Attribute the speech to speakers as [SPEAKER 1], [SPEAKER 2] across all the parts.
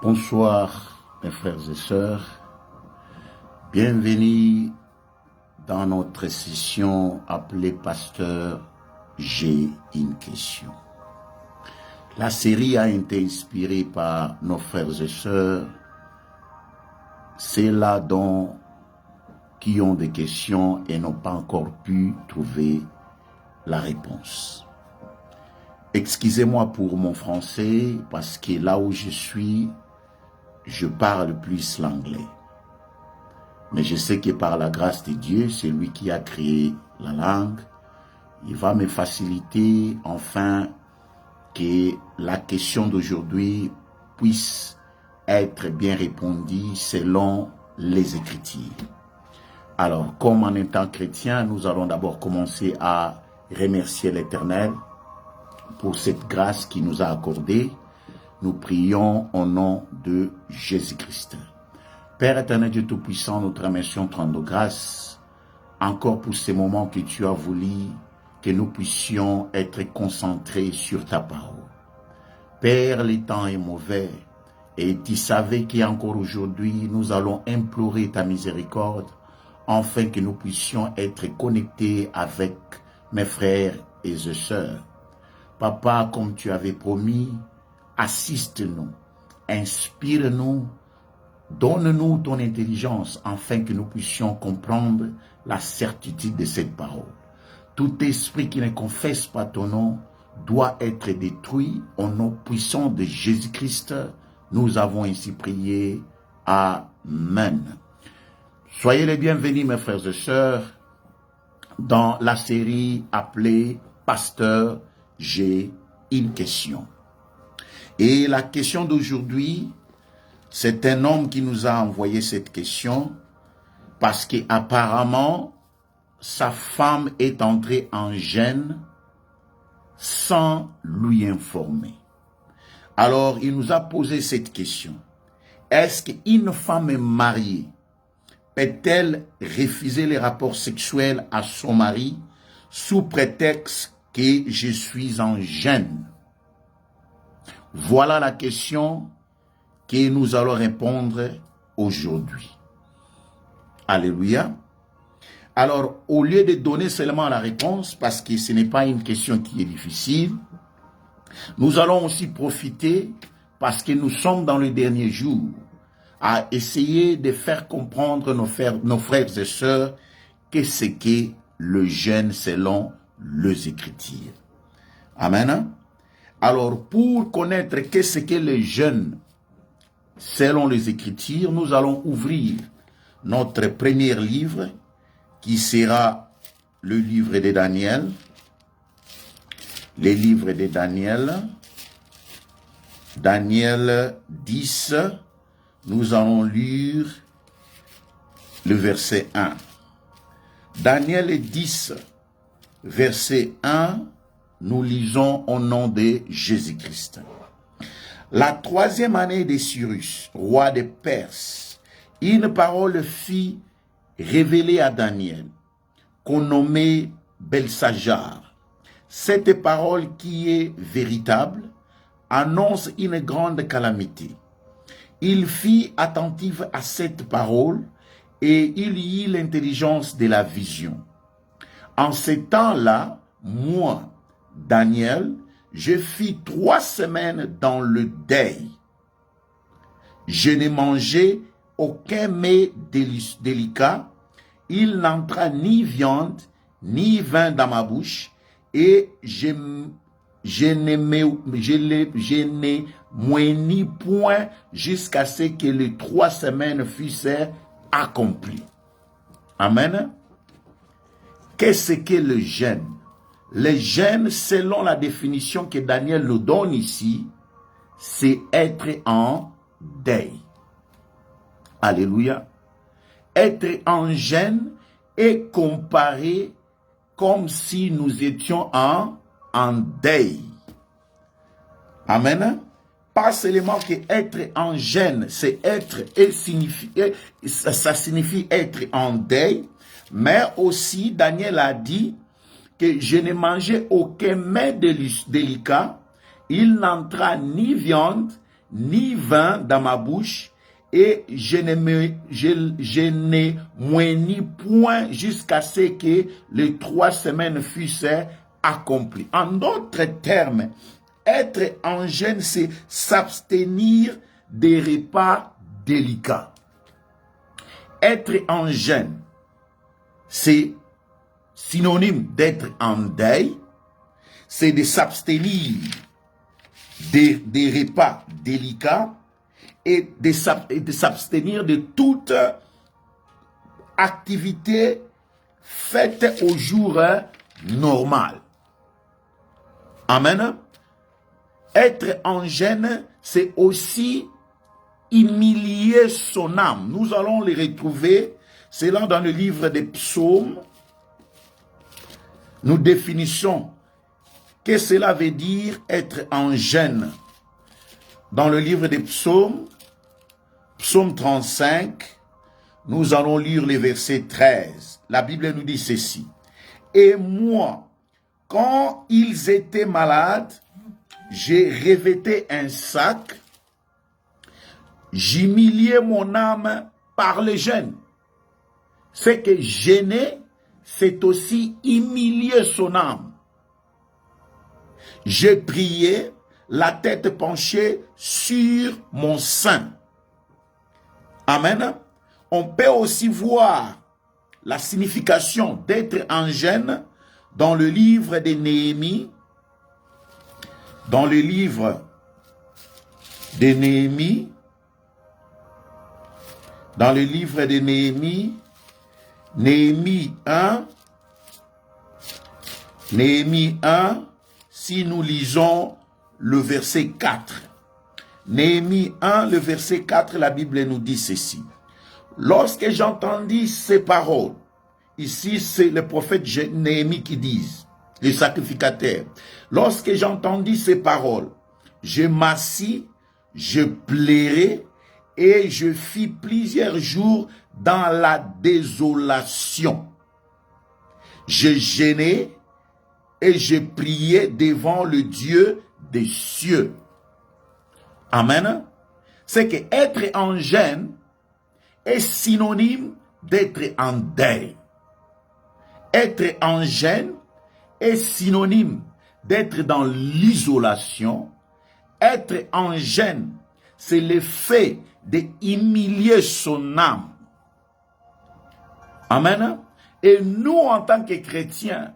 [SPEAKER 1] Bonsoir mes frères et sœurs, bienvenue dans notre session appelée Pasteur, j'ai une question. La série a été inspirée par nos frères et sœurs, ceux-là qui ont des questions et n'ont pas encore pu trouver la réponse. Excusez-moi pour mon français parce que là où je suis, je parle plus l'anglais. Mais je sais que par la grâce de Dieu, c'est lui qui a créé la langue. Il va me faciliter enfin que la question d'aujourd'hui puisse être bien répondue selon les Écritures. Alors, comme en étant chrétien, nous allons d'abord commencer à remercier l'Éternel pour cette grâce qu'il nous a accordée. Nous prions au nom de Jésus-Christ. Père éternel, Dieu Tout-Puissant, nous te remercions de grâce encore pour ces moments que tu as voulu que nous puissions être concentrés sur ta parole. Père, le temps est mauvais et tu savais qu'encore aujourd'hui, nous allons implorer ta miséricorde afin que nous puissions être connectés avec mes frères et sœurs. Papa, comme tu avais promis, assiste-nous, inspire-nous, donne-nous ton intelligence afin que nous puissions comprendre la certitude de cette parole. Tout esprit qui ne confesse pas ton nom doit être détruit au nom puissant de Jésus-Christ. Nous avons ainsi prié. Amen. Soyez les bienvenus, mes frères et sœurs, dans la série appelée Pasteur, j'ai une question. Et la question d'aujourd'hui, c'est un homme qui nous a envoyé cette question parce qu'apparemment, sa femme est entrée en gêne sans lui informer. Alors, il nous a posé cette question. Est-ce qu'une femme mariée peut-elle refuser les rapports sexuels à son mari sous prétexte que je suis en gêne? Voilà la question que nous allons répondre aujourd'hui. Alléluia. Alors, au lieu de donner seulement la réponse, parce que ce n'est pas une question qui est difficile, nous allons aussi profiter, parce que nous sommes dans les derniers jours, à essayer de faire comprendre nos frères et sœurs que c'est que le jeûne selon les Écritures. Amen. Alors, pour connaître qu'est-ce que le jeûne selon les Écritures, nous allons ouvrir notre premier livre, qui sera le livre de Daniel. Le livre de Daniel. Daniel 10, nous allons lire le verset 1. Daniel 10, verset 1, nous lisons au nom de Jésus-Christ. La 3e année de Cyrus, roi de Perse, une parole fut révélée à Daniel, qu'on nommait Belsajar. Cette parole qui est véritable annonce une grande calamité. Il fit attentif à cette parole et il y eut l'intelligence de la vision. En ce temps-là, moi, Daniel, je fis 3 semaines dans le deuil. Je n'ai mangé aucun mets délicat. Il n'entra ni viande, ni vin dans ma bouche, et je n'ai moigni point jusqu'à ce que les 3 semaines fussent accomplies. Amen. Qu'est-ce que le jeûne? Le jeûne, selon la définition que Daniel nous donne ici, c'est être en deuil. Alléluia. Être en jeûne est comparé comme si nous étions en deuil. Amen. Pas seulement que être en jeûne, c'est être et ça signifie être en deuil, mais aussi Daniel a dit que je n'ai mangé aucun mets délicat, il n'entra ni viande, ni vin dans ma bouche, et je n'ai moigni point jusqu'à ce que les 3 semaines fussent accomplies. En d'autres termes, être en jeûne, c'est s'abstenir des repas délicats. Être en jeûne, c'est synonyme d'être en deuil, c'est de s'abstenir des repas délicats et de s'abstenir de toute activité faite au jour normal. Amen. Être en jeûne, c'est aussi humilier son âme. Nous allons les retrouver, c'est là dans le livre des psaumes. Nous définissons que cela veut dire être en jeûne. Dans le livre des psaumes, psaume 35, nous allons lire le verset 13. La Bible nous dit ceci. Et moi, quand ils étaient malades, j'ai revêté un sac, j'humiliais mon âme par le jeûne. C'est que jeûner, c'est aussi humilier son âme. J'ai prié, la tête penchée sur mon sein. Amen. On peut aussi voir la signification d'être en jeûne dans le livre de Néhémie. Dans le livre de Néhémie, dans le livre de Néhémie, Néhémie 1, si nous lisons le verset 4. Néhémie 1, le verset 4, la Bible nous dit ceci. Lorsque j'entendis ces paroles, ici c'est le prophète Néhémie qui dit, le sacrificateur. Lorsque j'entendis ces paroles, je m'assis, je pleurai et je fis plusieurs jours dans la désolation. Je jeûnais et je priais devant le Dieu des cieux. Amen. C'est que être en jeûne est synonyme d'être en deuil. Être en jeûne est synonyme d'être dans l'isolation. Être en jeûne, c'est le fait de humilier son âme. Amen. Et nous, en tant que chrétiens,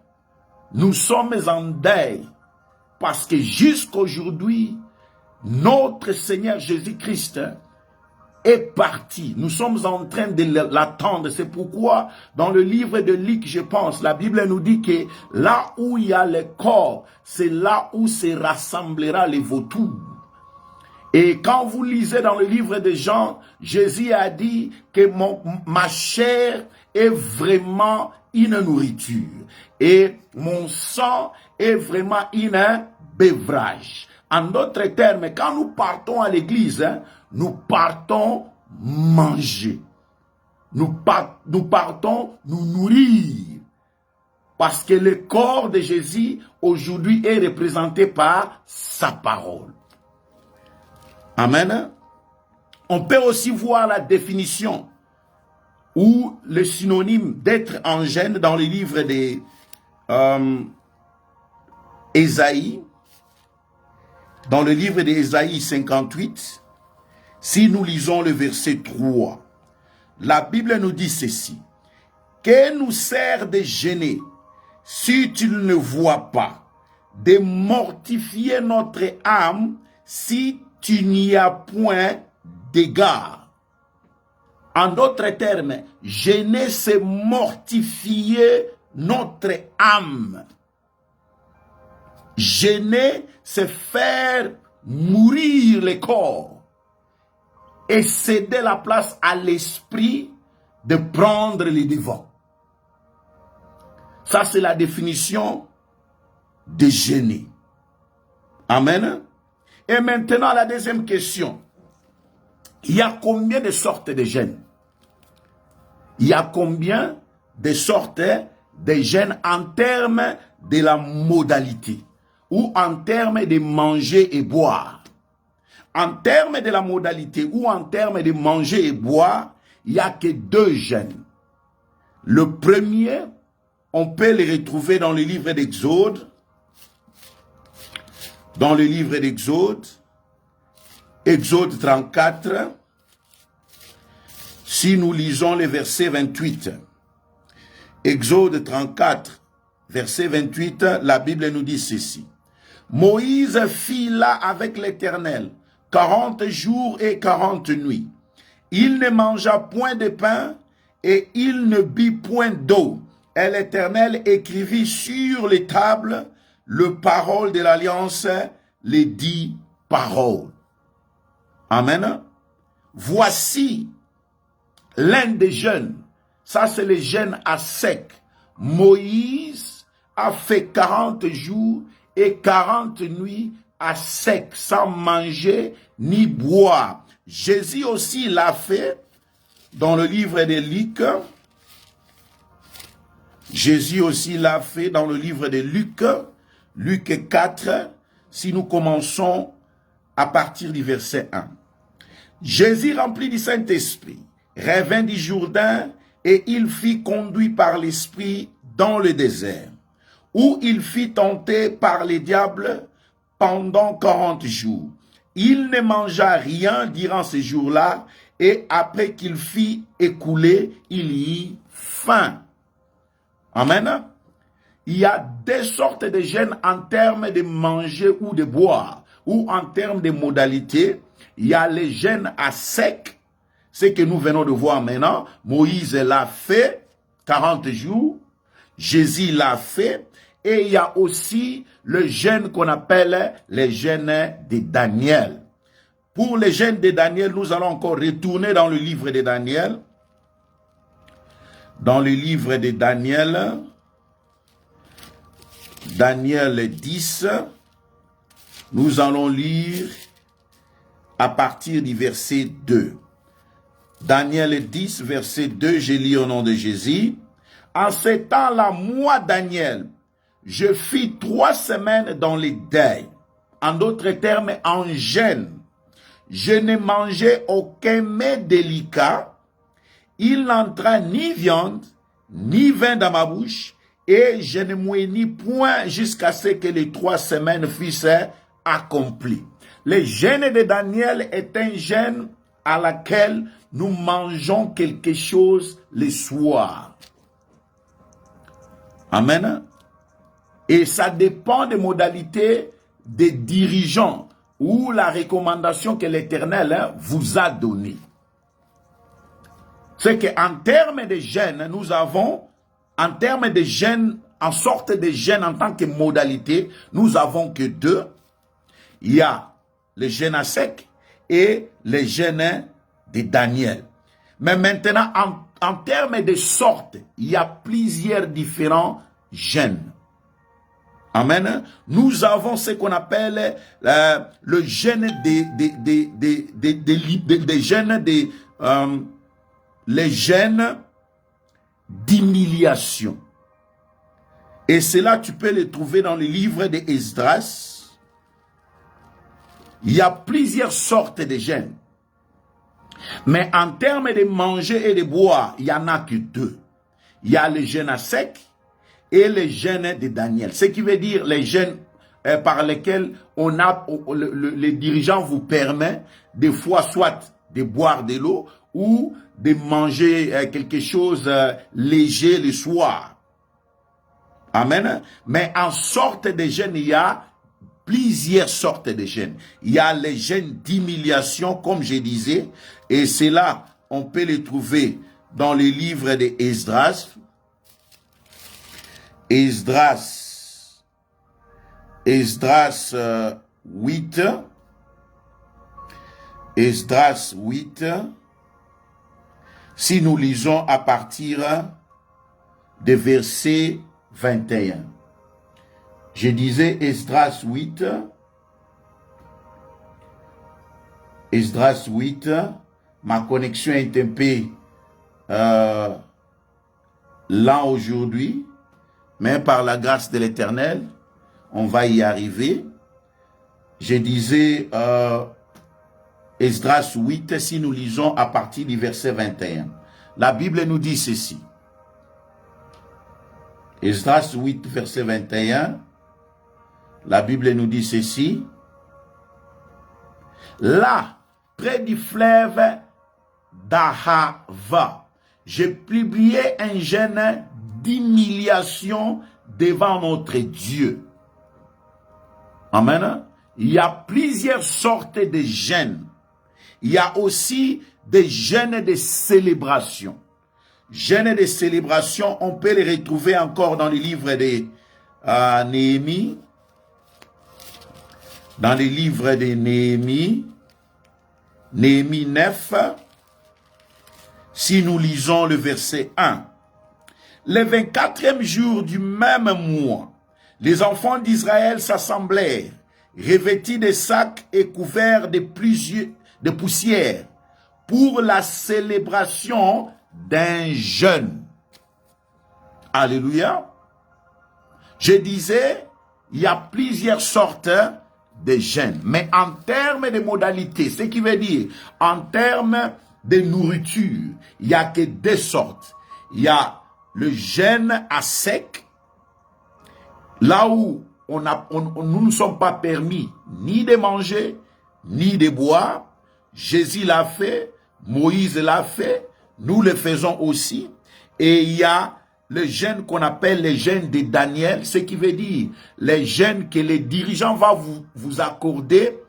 [SPEAKER 1] nous sommes en deuil parce que jusqu'aujourd'hui, notre Seigneur Jésus-Christ est parti. Nous sommes en train de l'attendre. C'est pourquoi, dans le livre de Luc, je pense, la Bible nous dit que là où il y a le corps, c'est là où se rassemblera les vautours. Et quand vous lisez dans le livre de Jean, Jésus a dit que ma chair est vraiment une nourriture et mon sang est vraiment un bevrage. En d'autres termes, quand nous partons à l'église, nous partons manger. Nous partons nous nourrir. Parce que le corps de Jésus aujourd'hui est représenté par sa parole. Amen. On peut aussi voir la définition ou le synonyme d'être en jeûne dans le livre d'Ésaïe. Dans le livre d'Ésaïe 58, si nous lisons le verset 3, la Bible nous dit ceci. Que nous sert de jeûner si tu ne vois pas, de mortifier notre âme si tu n'y as point d'égard. En d'autres termes, jeûner, c'est mortifier notre âme. Jeûner, c'est faire mourir le corps et céder la place à l'esprit de prendre les devants. Ça, c'est la définition de jeûner. Amen. Et maintenant, la deuxième question. Il y a combien de sortes de jeûnes? Il y a combien de sortes de jeûnes en termes de la modalité ou en termes de manger et boire? En termes de la modalité ou en termes de manger et boire, il n'y a que 2 jeûnes. Le premier, on peut le retrouver dans le livre d'Exode. Dans le livre d'Exode, Exode 34, si nous lisons le verset 28. Exode 34, verset 28, la Bible nous dit ceci. Moïse fit là avec l'Éternel 40 jours et 40 nuits. Il ne mangea point de pain et il ne but point d'eau. Et l'Éternel écrivit sur les tables le parole de l'alliance, les 10 paroles. Amen. Voici l'un des jeûnes. Ça, c'est le jeûne à sec. Moïse a fait 40 jours et 40 nuits à sec, sans manger ni boire. Jésus aussi l'a fait dans le livre de Luc. Jésus aussi l'a fait dans le livre de Luc. Luc 4, si nous commençons à partir du verset 1. Jésus, rempli du Saint-Esprit, revint du Jourdain et il fut conduit par l'Esprit dans le désert, où il fut tenté par les diables pendant 40 jours. Il ne mangea rien durant ces jours-là et après qu'il fut écoulé, il y eut faim. Amen. Il y a 2 sortes de jeûnes en termes de manger ou de boire, ou en termes de modalité. Il y a les jeûnes à sec, ce que nous venons de voir maintenant. Moïse l'a fait, 40 jours. Jésus l'a fait. Et il y a aussi le jeûne qu'on appelle les jeûnes de Daniel. Pour les jeûnes de Daniel, nous allons encore retourner dans le livre de Daniel. Dans le livre de Daniel, Daniel 10, nous allons lire à partir du verset 2. Daniel 10, verset 2, je lis au nom de Jésus. En ce temps-là, moi, Daniel, je fis 3 semaines dans les deuils. En d'autres termes, en jeûne. Je ne mangeais aucun mets délicat. Il n'entra ni viande, ni vin dans ma bouche, et je ne moignis point jusqu'à ce que les 3 semaines fussent accomplies. Le jeûne de Daniel est un jeûne à laquelle nous mangeons quelque chose le soir. Amen. Et ça dépend des modalités des dirigeants ou la recommandation que l'Éternel vous a donnée. C'est qu'en termes de jeûne, nous avons, en termes de jeûne, en sorte de jeûne en tant que modalité, nous avons que 2. Il y a le jeûne à sec et le jeûne de Daniel. Mais maintenant, en termes de sorte, il y a plusieurs différents jeûnes. Amen. Nous avons ce qu'on appelle le jeûne les jeûnes d'humiliation. Et cela, tu peux le trouver dans le livre de Esdras. Il y a plusieurs sortes de jeûnes. Mais en termes de manger et de boire, il n'y en a que 2. Il y a le jeûne à sec et le jeûne de Daniel. Ce qui veut dire les jeûnes par lesquels les dirigeants vous permettent des fois soit de boire de l'eau ou de manger quelque chose léger le soir. Amen. Mais en sorte de jeûne, il y a plusieurs sortes de jeûnes. Il y a les jeûnes d'humiliation, comme je disais, et c'est là, on peut les trouver dans les livres de Esdras. Esdras 8. Esdras 8. Si nous lisons à partir de verset 21. Je disais Esdras 8. Esdras 8. Ma connexion est un peu lente aujourd'hui. Mais par la grâce de l'Éternel, on va y arriver. Je disais Esdras 8, si nous lisons à partir du verset 21. La Bible nous dit ceci. Esdras 8, verset 21. La Bible nous dit ceci. Là, près du fleuve d'Ahava, j'ai publié un jeûne d'humiliation devant notre Dieu. Amen. Il y a plusieurs sortes de jeûnes. Il y a aussi des jeûnes de célébration. Jeûnes de célébration, on peut les retrouver encore dans les livres de Néhémie. Dans les livres de Néhémie, Néhémie 9, si nous lisons le verset 1. Le 24e jour du même mois, les enfants d'Israël s'assemblèrent, revêtis de sacs et couverts de poussière, pour la célébration d'un jeûne. Alléluia. Je disais, il y a plusieurs sortes de jeûnes, mais en termes de modalités, ce qui veut dire, en termes de nourriture, il n'y a que deux sortes. Il y a le jeûne à sec, là où nous ne sommes pas permis ni de manger, ni de boire. Jésus l'a fait, Moïse l'a fait, nous le faisons aussi. Et il y a le jeûne qu'on appelle le jeûne de Daniel, ce qui veut dire le jeûne que les dirigeants vont vous accorder,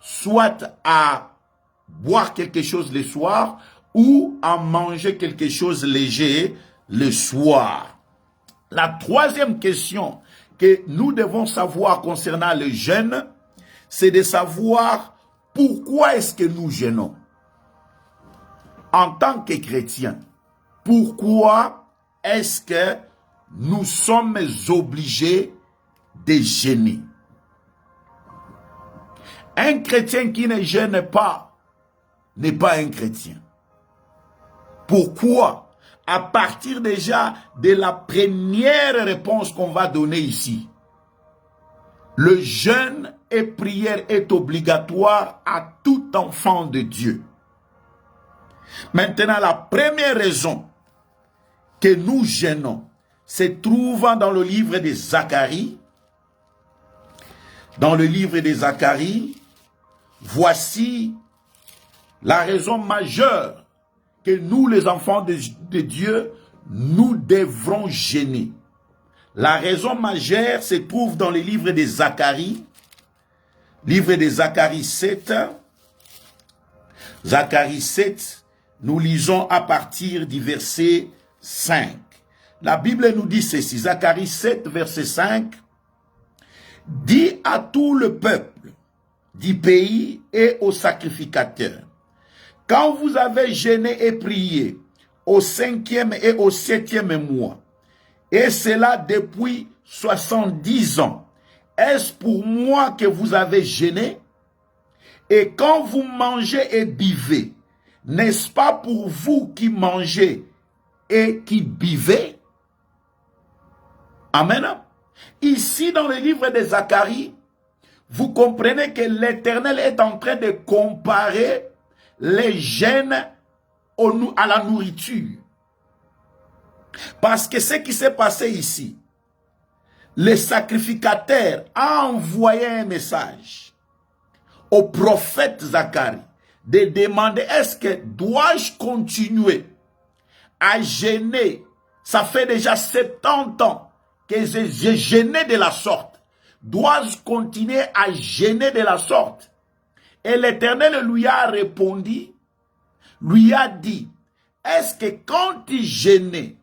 [SPEAKER 1] soit à boire quelque chose le soir ou à manger quelque chose léger le soir. La troisième question que nous devons savoir concernant le jeûne, c'est de savoir pourquoi est-ce que nous jeûnons. En tant que chrétiens, pourquoi est-ce que nous sommes obligés de jeûner? Un chrétien qui ne jeûne pas n'est pas un chrétien. Pourquoi? À partir déjà de la première réponse qu'on va donner ici. Le jeûne et prière est obligatoire à tout enfant de Dieu. Maintenant, la première raison que nous jeûnons se trouve dans le livre de Zacharie. Dans le livre de Zacharie, voici la raison majeure que nous, les enfants de Dieu, nous devrons jeûner. La raison majeure se trouve dans le livre de Zacharie. Livre de Zacharie 7. Zacharie 7, nous lisons à partir du verset 5. La Bible nous dit ceci, Zacharie 7, verset 5. Dis à tout le peuple du pays et aux sacrificateurs, quand vous avez jeûné et prié au 5e et au 7e mois, et cela depuis 70 ans, est-ce pour moi que vous avez jeûné? Et quand vous mangez et buvez, n'est-ce pas pour vous qui mangez et qui buvez? Amen. Ici, dans le livre de Zacharie, vous comprenez que l'Éternel est en train de comparer les jeûnes à la nourriture. Parce que ce qui s'est passé ici, le sacrificateur a envoyé un message au prophète Zacharie de demander, est-ce que dois-je continuer à jeûner? Ça fait déjà 70 ans que j'ai jeûné de la sorte. Dois-je continuer à jeûner de la sorte? Et l'Éternel lui a répondu, lui a dit, est-ce que quand tu jeûnais,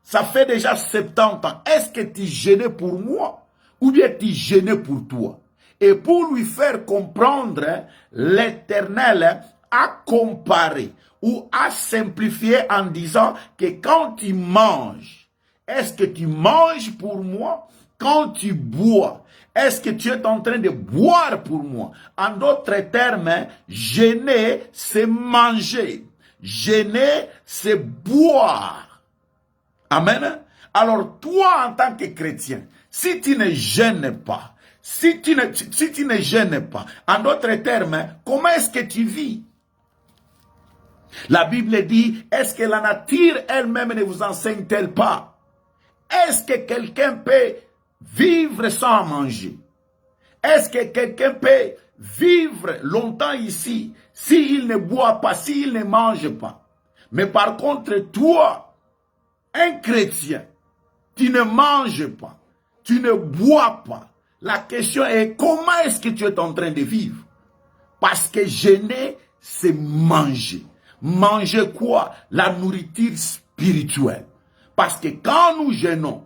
[SPEAKER 1] ça fait déjà 70 ans, est-ce que tu jeûnais pour moi ou bien tu jeûnais pour toi? Et pour lui faire comprendre, l'Éternel a comparé ou a simplifié en disant que quand tu manges, est-ce que tu manges pour moi? Quand tu bois, est-ce que tu es en train de boire pour moi? En d'autres termes, jeûner, c'est manger. Jeûner, c'est boire. Amen. Alors toi, en tant que chrétien, si tu ne jeûnes pas, Si tu ne jeûnes pas, en d'autres termes, comment est-ce que tu vis? La Bible dit, est-ce que la nature elle-même ne vous enseigne-t-elle pas? Est-ce que quelqu'un peut vivre sans manger? Est-ce que quelqu'un peut vivre longtemps ici s'il ne boit pas, s'il ne mange pas? Mais par contre, toi, un chrétien, tu ne manges pas, tu ne bois pas. La question est, comment est-ce que tu es en train de vivre? Parce que jeûner, c'est manger. Manger quoi? La nourriture spirituelle. Parce que quand nous jeûnons,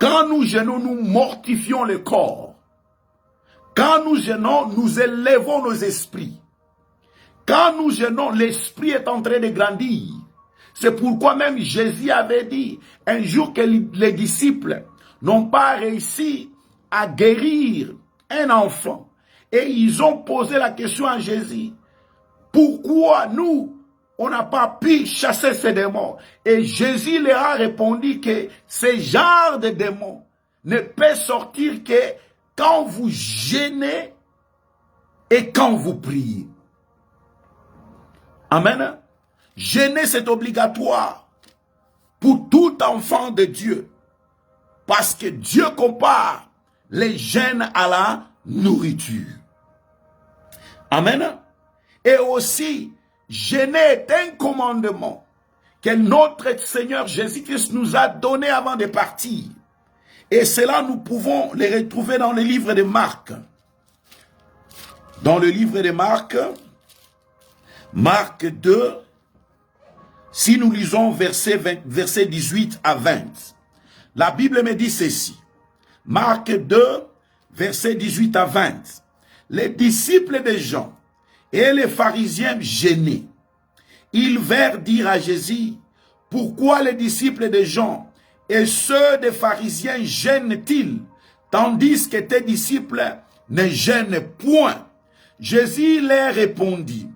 [SPEAKER 1] nous mortifions le corps. Quand nous jeûnons, nous élevons nos esprits. Quand nous jeûnons, l'esprit est en train de grandir. C'est pourquoi même Jésus avait dit un jour que les disciples n'ont pas réussi à guérir un enfant. Et ils ont posé la question à Jésus. Pourquoi nous, on n'a pas pu chasser ces démons? Et Jésus leur a répondu que ce genre de démons ne peut sortir que quand vous jeûnez et quand vous priez. Amen. Jeûner, c'est obligatoire pour tout enfant de Dieu. Parce que Dieu compare les jeûnes à la nourriture. Amen. Et aussi, jeûner est un commandement que notre Seigneur Jésus-Christ nous a donné avant de partir. Et cela, nous pouvons les retrouver dans le livre de Marc. Dans le livre de Marc, Marc 2, si nous lisons verset 18 à 20, la Bible me dit ceci. Marc 2, verset 18 à 20. Les disciples de Jean et les pharisiens jeûnaient. Ils vinrent dire à Jésus, pourquoi les disciples de Jean et ceux des pharisiens jeûnent-ils, tandis que tes disciples ne jeûnent point? Jésus leur répondit,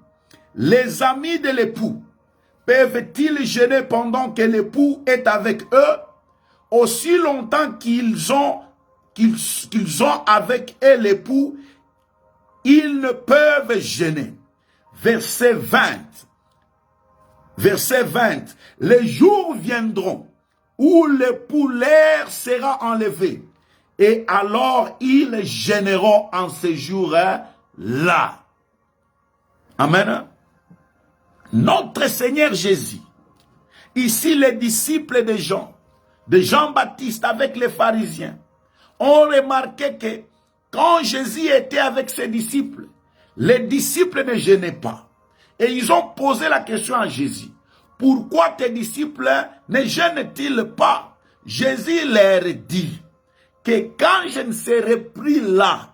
[SPEAKER 1] les amis de l'époux peuvent-ils jeûner pendant que l'époux est avec eux? Aussi longtemps qu'ils ont avec eux l'époux, ils ne peuvent jeûner. Verset 20. Verset 20. Les jours viendront où l'époux leur sera enlevé. Et alors ils jeûneront en ces jours-là. Amen. Notre Seigneur Jésus, ici les disciples de Jean-Baptiste avec les pharisiens, ont remarqué que quand Jésus était avec ses disciples, les disciples ne jeûnaient pas. Et ils ont posé la question à Jésus. Pourquoi tes disciples ne jeûnent-ils pas? Jésus leur dit que quand je ne serai plus là,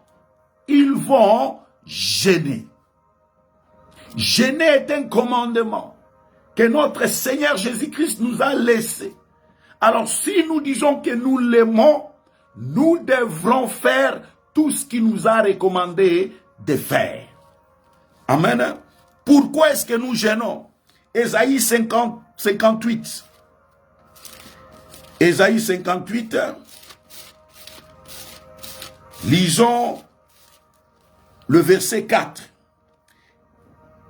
[SPEAKER 1] ils vont jeûner. Jeûner est un commandement que notre Seigneur Jésus-Christ nous a laissé. Alors si nous disons que nous l'aimons, nous devrons faire tout ce qu'il nous a recommandé de faire. Amen. Pourquoi est-ce que nous jeûnons? Ésaïe 58. Ésaïe 58. Lisons le verset 4.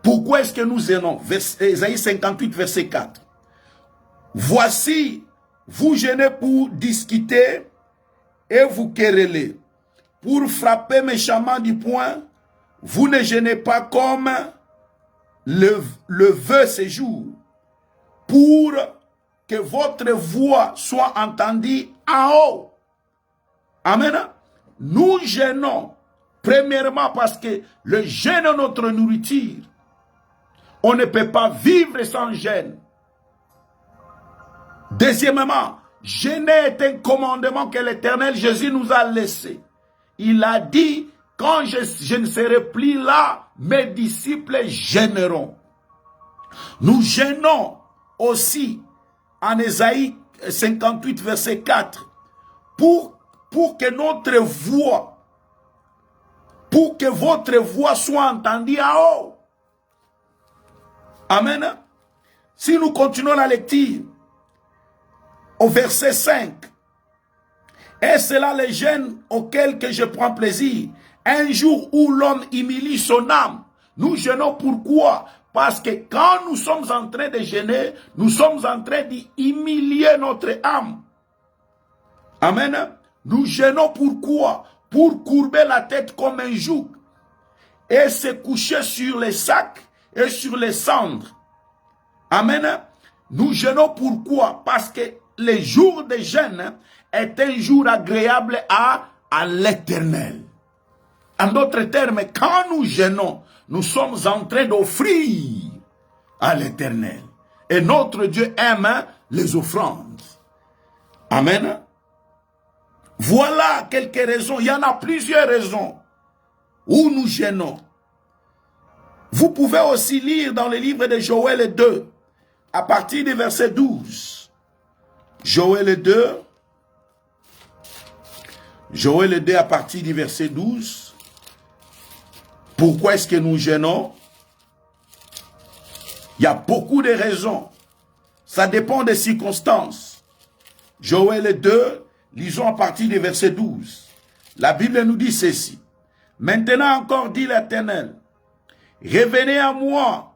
[SPEAKER 1] Pourquoi est-ce que nous jeûnons? Ésaïe 58, verset 4. Voici, vous jeûnez pour discuter et vous querellez. Pour frapper méchamment du poing, vous ne jeûnez pas comme le veut ce jour, pour que votre voix soit entendue en haut. Amen. Nous jeûnons, premièrement parce que le jeûne est notre nourriture. On ne peut pas vivre sans jeûne. Deuxièmement, jeûner est un commandement que l'Éternel Jésus nous a laissé. Il a dit, quand je ne serai plus là, mes disciples jeûneront. Nous jeûnons aussi en Ésaïe 58, verset 4, pour que notre voix, pour que votre voix soit entendue en haut. Amen. Si nous continuons la lecture, au verset 5, Et c'est là les gênes auxquels que je prends plaisir. Un jour où l'homme humilie son âme. Nous jeûnons pourquoi? Parce que quand nous sommes en train de jeûner, nous sommes en train d'humilier notre âme. Amen. Nous jeûnons pourquoi? Pour courber la tête comme un joug et se coucher sur les sacs et sur les cendres. Amen. Nous jeûnons pourquoi? Parce que le jour de jeûne est un jour agréable à l'Éternel. En d'autres termes, quand nous jeûnons, nous sommes en train d'offrir à l'Éternel. Et notre Dieu aime les offrandes. Amen. Voilà quelques raisons. Il y en a plusieurs raisons où nous jeûnons. Vous pouvez aussi lire dans le livre de Joël 2, à partir du verset 12. Joël 2 à partir du verset 12. Pourquoi est-ce que nous jeûnons? Il y a beaucoup de raisons. Ça dépend des circonstances. Joël 2, lisons à partir du verset 12. La Bible nous dit ceci. Maintenant encore, dit l'Éternel, revenez à moi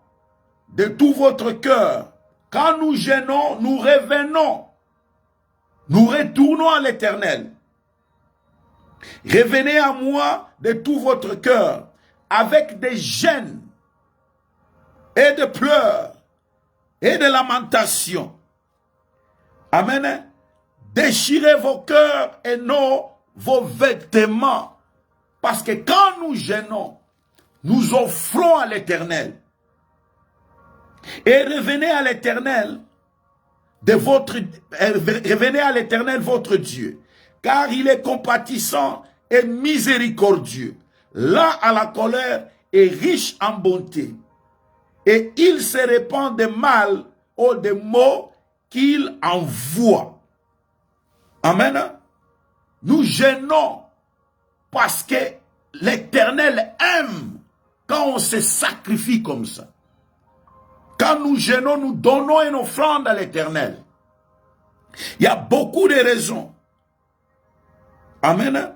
[SPEAKER 1] de tout votre cœur. Quand nous jeûnons, nous revenons. Nous retournons à l'Éternel. Revenez à moi de tout votre cœur, avec des jeûnes et de pleurs et de lamentations. Amen. Déchirez vos cœurs et non vos vêtements. Parce que quand nous jeûnons, nous offrons à l'Éternel. Et revenez à l'Éternel revenez à l'Éternel votre Dieu, car il est compatissant et miséricordieux, lent à la colère et riche en bonté. Et il se répand de mal ou de maux qu'il envoie. Amen. Nous jeûnons parce que l'Éternel aime quand on se sacrifie comme ça. Quand nous jeûnons, nous donnons une offrande à l'Éternel. Il y a beaucoup de raisons. Amen.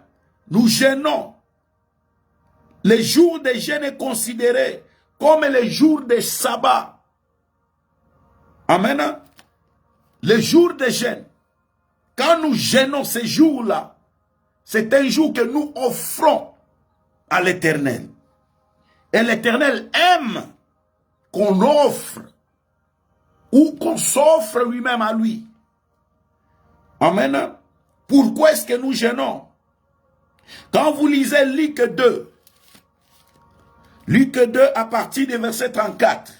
[SPEAKER 1] Nous jeûnons. Le jour de jeûne est considéré comme le jour de sabbat. Amen. Le jour de jeûne. Quand nous jeûnons ce jour-là, c'est un jour que nous offrons à l'Éternel. Et l'Éternel aime qu'on offre ou qu'on s'offre lui-même à lui. Amen. Pourquoi est-ce que nous jeûnons? Quand vous lisez Luc 2 à partir du verset 34.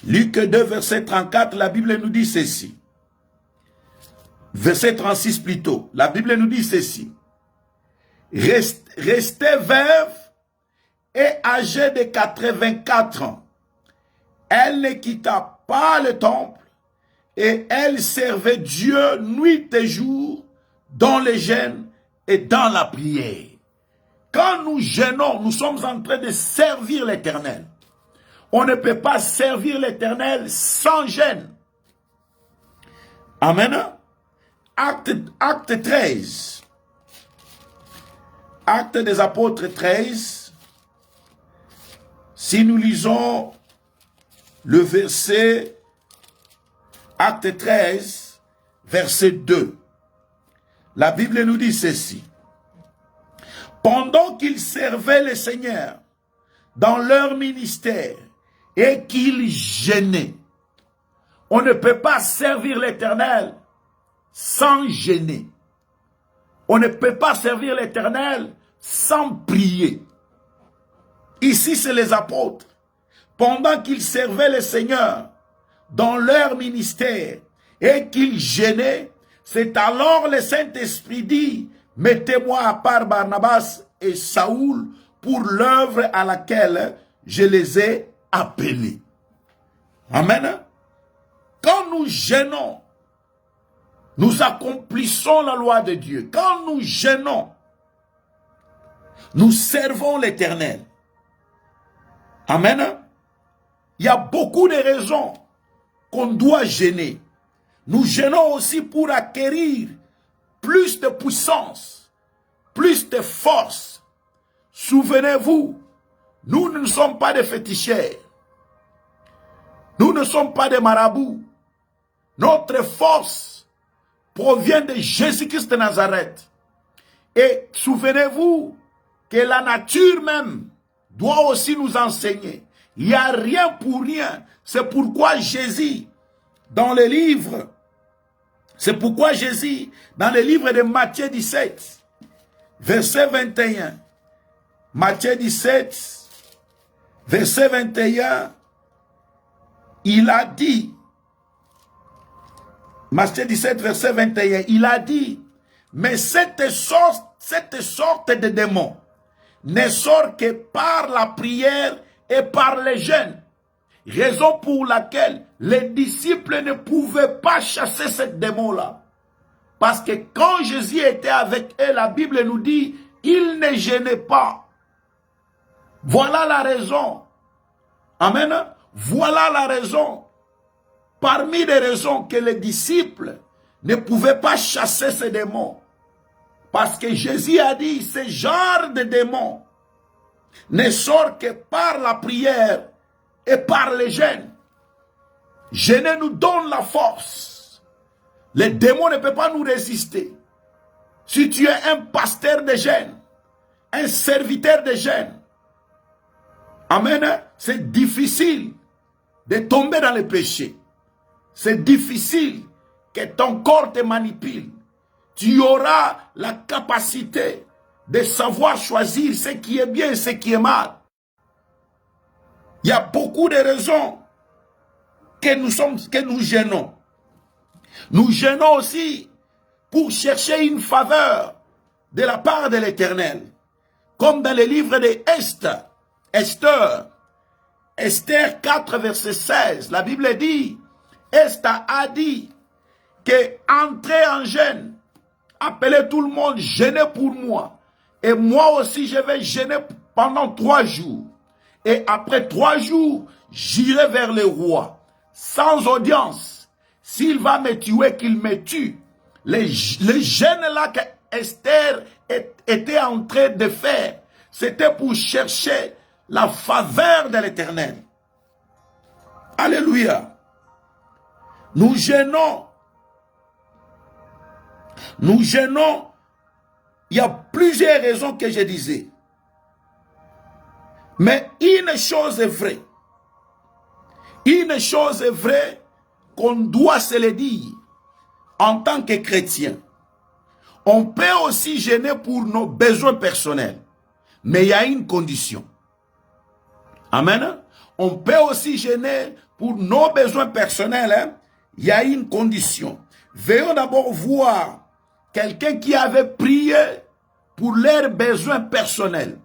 [SPEAKER 1] Luc 2, verset 34, la Bible nous dit ceci. Verset 36 plutôt. La Bible nous dit ceci. Restez veuve et âgée de 84 ans. Elle ne quitta pas le temple et elle servait Dieu nuit et jour dans le jeûne et dans la prière. Quand nous jeûnons, nous sommes en train de servir l'Éternel. On ne peut pas servir l'Éternel sans jeûne. Amen. Acte 13. Acte des apôtres 13. Si nous lisons le verset, Acte 13, verset 2, la Bible nous dit ceci. Pendant qu'ils servaient le Seigneur dans leur ministère et qu'ils jeûnaient, on ne peut pas servir l'Éternel sans jeûner. On ne peut pas servir l'Éternel sans prier. Ici, c'est les apôtres. Pendant qu'ils servaient le Seigneur dans leur ministère et qu'ils jeûnaient, c'est alors le Saint-Esprit dit, mettez-moi à part Barnabas et Saoul pour l'œuvre à laquelle je les ai appelés. Amen. Quand nous jeûnons, nous accomplissons la loi de Dieu. Quand nous jeûnons, nous servons l'Éternel. Amen. Il y a beaucoup de raisons qu'on doit jeûner. Nous jeûnons aussi pour acquérir plus de puissance, plus de force. Souvenez-vous, nous ne sommes pas des féticheurs. Nous ne sommes pas des marabouts. Notre force provient de Jésus-Christ de Nazareth. Et souvenez-vous que la nature même doit aussi nous enseigner. Il n'y a rien pour rien. C'est pourquoi Jésus, dans le livre de Matthieu 17, verset 21, Matthieu 17, verset 21, il a dit, Matthieu 17, verset 21, il a dit, mais cette sorte de démon ne sort que par la prière et par les jeûnes. Raison pour laquelle les disciples ne pouvaient pas chasser ce démon-là. Parce que quand Jésus était avec eux, la Bible nous dit, il ne gênait pas. Voilà la raison. Amen. Voilà la raison. Parmi les raisons que les disciples ne pouvaient pas chasser ces démons. Parce que Jésus a dit, ce genre de démons ne sort que par la prière et par les jeûnes. Jeûner nous donne la force. Les démons ne peuvent pas nous résister. Si tu es un pasteur de jeûne, un serviteur de jeûne, amen, c'est difficile de tomber dans le péché. C'est difficile que ton corps te manipule. Tu auras la capacité de savoir choisir ce qui est bien et ce qui est mal. Il y a beaucoup de raisons que nous gênons. Nous gênons aussi pour chercher une faveur de la part de l'Éternel. Comme dans le livre de Esther 4, verset 16, la Bible dit, Esther a dit que entrez en jeûne, appelez tout le monde, jeûnez pour moi. Et moi aussi, je vais jeûner pendant 3 jours. Et après 3 jours, j'irai vers le roi, sans audience. S'il va me tuer, qu'il me tue. Les jeûnes là que Esther était en train de faire, c'était pour chercher la faveur de l'Éternel. Alléluia. Nous gênons. Nous gênons. Il y a plusieurs raisons que je disais. Mais une chose est vraie. Une chose est vraie qu'on doit se le dire en tant que chrétien. On peut aussi gêner pour nos besoins personnels. Mais il y a une condition. Amen. On peut aussi gêner pour nos besoins personnels. Hein? Il y a une condition. Veuillons d'abord voir quelqu'un qui avait prié pour leurs besoins personnels.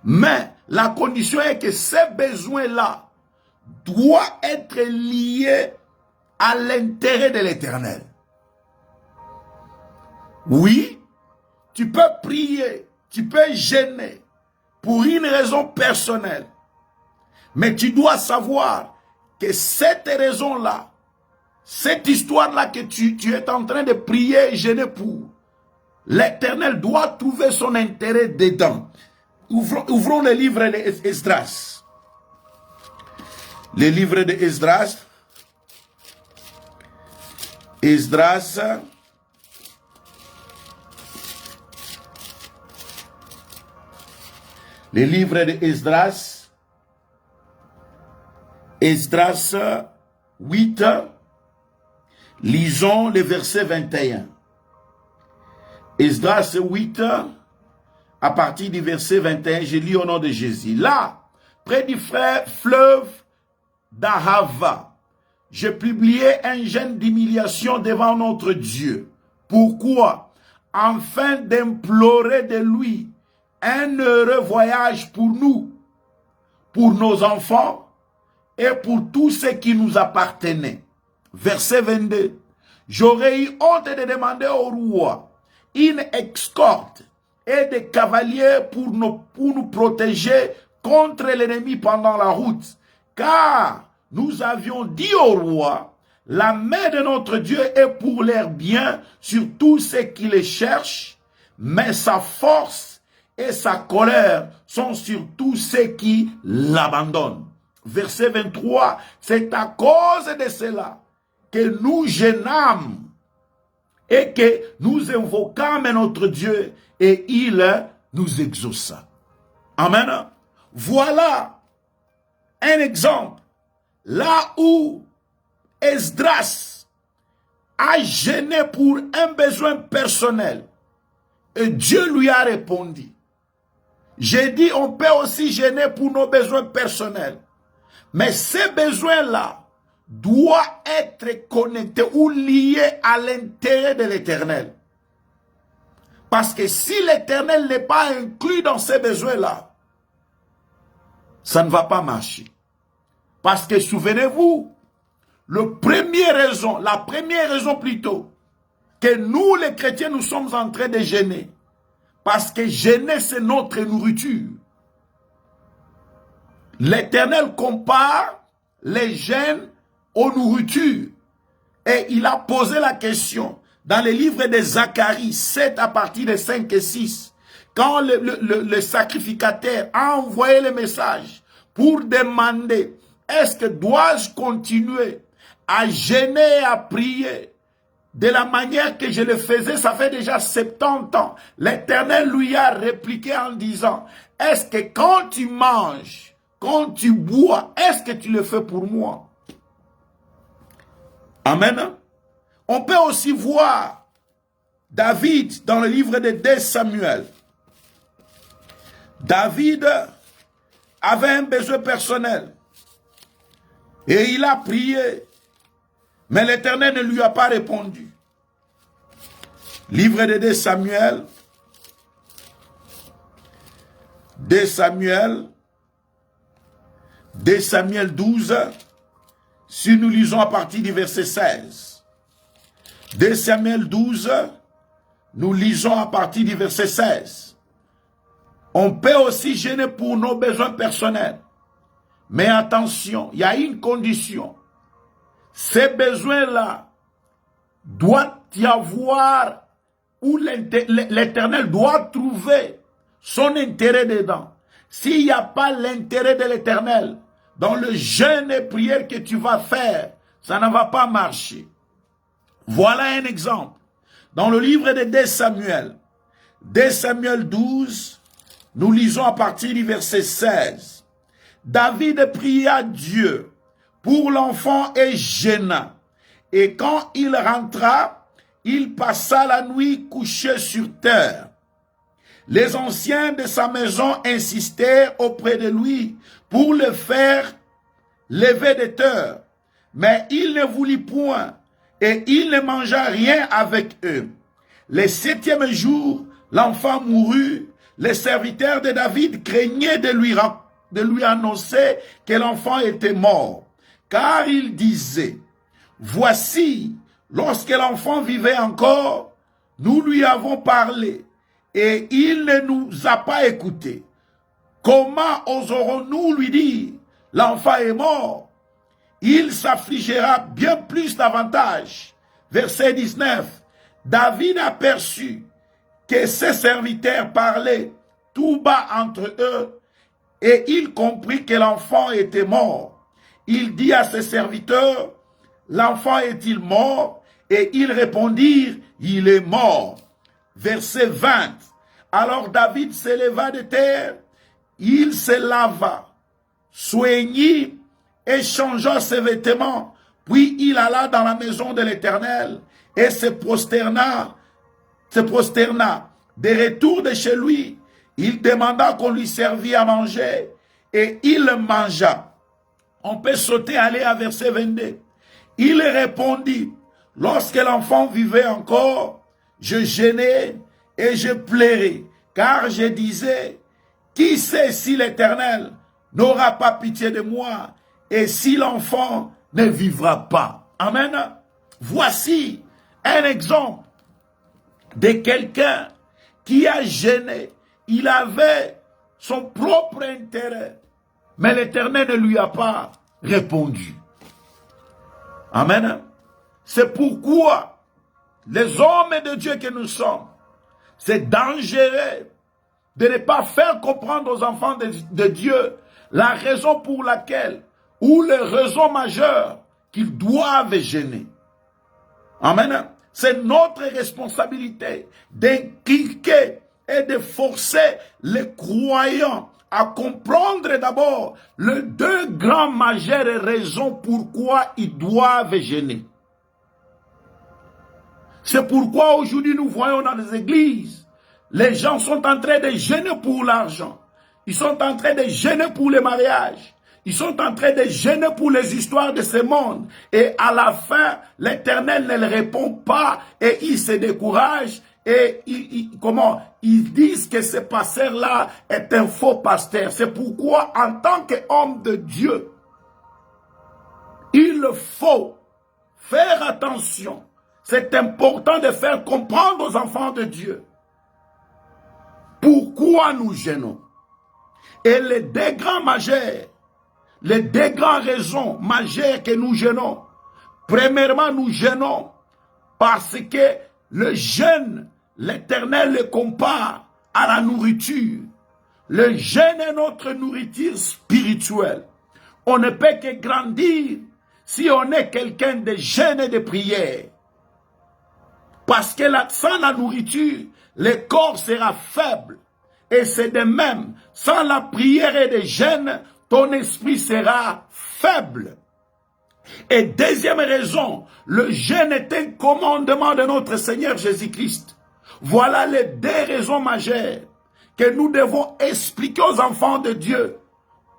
[SPEAKER 1] Mais la condition est que ces besoins-là doivent être liés à l'intérêt de l'Éternel. Oui, tu peux prier, tu peux gêner pour une raison personnelle. Mais tu dois savoir que cette raison-là, cette histoire-là que tu es en train de prier et gêner pour, l'Éternel doit trouver son intérêt dedans. Ouvrons le livre d'Esdras. Le livre d'Esdras. Esdras. Le livre d'Esdras. Esdras 8. Lisons le verset 21. Esdras 8. À partir du verset 21, je lis au nom de Jésus. Là, près du fleuve d'Ahava, je publiais un jeûne d'humiliation devant notre Dieu. Pourquoi? Afin d'implorer de lui un heureux voyage pour nous, pour nos enfants et pour tous ceux qui nous appartenaient. Verset 22. J'aurais eu honte de demander au roi une escorte et des cavaliers pour nous protéger contre l'ennemi pendant la route. Car nous avions dit au roi, La main de notre Dieu est pour leur bien sur tous ceux qui les cherchent, mais sa force et sa colère sont sur tous ceux qui l'abandonnent. Verset 23, c'est à cause de cela que nous gênâmes et que nous invoquâmes notre Dieu et il nous exauça. Amen. Voilà un exemple. Là où Esdras a gêné pour un besoin personnel et Dieu lui a répondu. J'ai dit on peut aussi gêner pour nos besoins personnels. Mais ces besoins-là doivent être connectés ou liés à l'intérêt de l'Éternel. Parce que si l'Éternel n'est pas inclus dans ces besoins-là, ça ne va pas marcher. Parce que souvenez-vous, la première raison plutôt, que nous les chrétiens nous sommes en train de gêner. Parce que gêner c'est notre nourriture. L'Éternel compare les gènes aux nourritures. Et il a posé la question dans le livre de Zacharie 7 à partir de 5 et 6. Quand le sacrificateur a envoyé le message pour demander est-ce que dois-je continuer à gêner et à prier de la manière que je le faisais, ça fait déjà 70 ans. L'Éternel lui a répliqué en disant, est-ce que quand tu manges, quand tu bois, est-ce que tu le fais pour moi? Amen. On peut aussi voir David dans le livre de 2 Samuel. David avait un besoin personnel et il a prié. Mais l'Éternel ne lui a pas répondu. Livre de 2 Samuel. 2 Samuel 12. Si nous lisons à partir du verset 16. 2 Samuel 12. Nous lisons à partir du verset 16. On peut aussi gêner pour nos besoins personnels. Mais attention, il y a une condition. Ces besoins-là doivent y avoir où l'Éternel doit trouver son intérêt dedans. S'il n'y a pas l'intérêt de l'Éternel dans le jeûne et prière que tu vas faire, ça ne va pas marcher. Voilà un exemple. Dans le livre de 2 Samuel, 2 Samuel 12, nous lisons à partir du verset 16. David pria Dieu pour l'enfant et gêna. Et quand il rentra, il passa la nuit couché sur terre. Les anciens de sa maison insistèrent auprès de lui pour le faire lever de terre. Mais il ne voulut point et il ne mangea rien avec eux. Le 7e jour, l'enfant mourut. Les serviteurs de David craignaient de lui annoncer que l'enfant était mort. Car il disait, voici, lorsque l'enfant vivait encore, nous lui avons parlé et il ne nous a pas écoutés. Comment oserons-nous lui dire, l'enfant est mort? Il s'affligera bien plus davantage. Verset 19. David aperçut que ses serviteurs parlaient tout bas entre eux et il comprit que l'enfant était mort. Il dit à ses serviteurs, l'enfant est-il mort? Et ils répondirent, il est mort. Verset 20. Alors David s'éleva de terre, il se lava, soignit et changea ses vêtements. Puis il alla dans la maison de l'Éternel et se prosterna. De retour de chez lui, il demanda qu'on lui servît à manger et il mangea. On peut sauter, aller à verset 22. Il répondit, lorsque l'enfant vivait encore, je gênais et je plairais, car je disais, qui sait si l'Éternel n'aura pas pitié de moi et si l'enfant ne vivra pas. Amen. Voici un exemple de quelqu'un qui a gêné. Il avait son propre intérêt. Mais l'Éternel ne lui a pas répondu. Amen. C'est pourquoi les hommes de Dieu que nous sommes, c'est dangereux de ne pas faire comprendre aux enfants de Dieu la raison pour laquelle, ou les raisons majeures qu'ils doivent gêner. Amen. C'est notre responsabilité d'inculquer et de forcer les croyants à comprendre d'abord les deux grandes majeures raisons pourquoi ils doivent gêner. C'est pourquoi aujourd'hui nous voyons dans les églises, les gens sont en train de gêner pour l'argent. Ils sont en train de gêner pour les mariages. Ils sont en train de gêner pour les histoires de ce monde. Et à la fin, l'Éternel ne les répond pas et ils se découragent. Et ils disent que ce pasteur-là est un faux pasteur. C'est pourquoi, en tant qu'homme de Dieu, il faut faire attention. C'est important de faire comprendre aux enfants de Dieu pourquoi nous gênons. Et les deux grands majeurs, les deux grandes raisons majeures que nous gênons. Premièrement, nous gênons parce que le jeûne, l'Éternel le compare à la nourriture. Le jeûne est notre nourriture spirituelle. On ne peut que grandir si on est quelqu'un de jeûne et de prière. Parce que sans la nourriture, le corps sera faible. Et c'est de même, sans la prière et le jeûne, ton esprit sera faible. Et deuxième raison, le jeûne est un commandement de notre Seigneur Jésus-Christ. Voilà les deux raisons majeures que nous devons expliquer aux enfants de Dieu.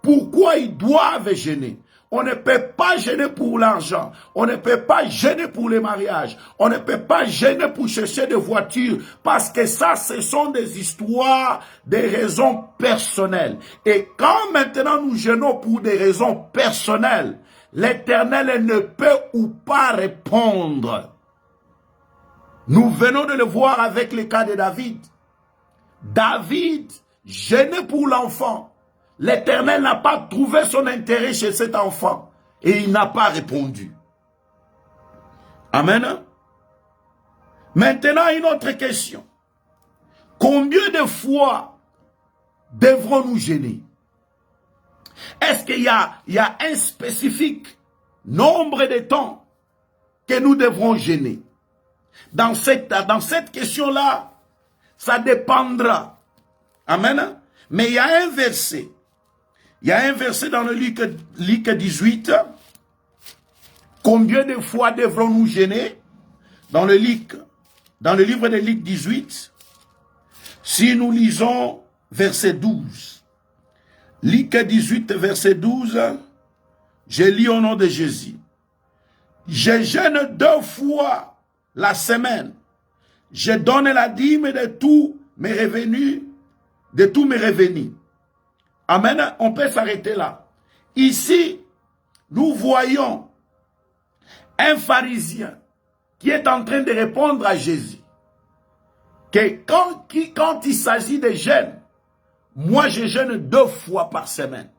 [SPEAKER 1] Pourquoi ils doivent jeûner. On ne peut pas gêner pour l'argent. On ne peut pas gêner pour les mariages. On ne peut pas gêner pour chercher des voitures. Parce que ça, ce sont des histoires, des raisons personnelles. Et quand maintenant nous gênons pour des raisons personnelles, l'Éternel ne peut ou pas répondre. Nous venons de le voir avec le cas de David. David gênait pour l'enfant. L'Éternel n'a pas trouvé son intérêt chez cet enfant. Et il n'a pas répondu. Amen. Maintenant, une autre question. Combien de fois devrons-nous gêner? Est-ce qu'il y a un spécifique nombre de temps que nous devrons gêner? Dans cette question-là, ça dépendra. Amen. Mais il y a un verset. Il y a un verset dans le Luc 18. Combien de fois devrons-nous gêner? Dans le livre de Luc 18, si nous lisons verset 12. Luc 18, verset 12, je lis au nom de Jésus. Je jeûne 2 fois la semaine. Je donne la dîme de tous mes revenus, Amen. On peut s'arrêter là. Ici, nous voyons un pharisien qui est en train de répondre à Jésus. Que quand il s'agit de jeûne, moi je jeûne 2 fois par semaine.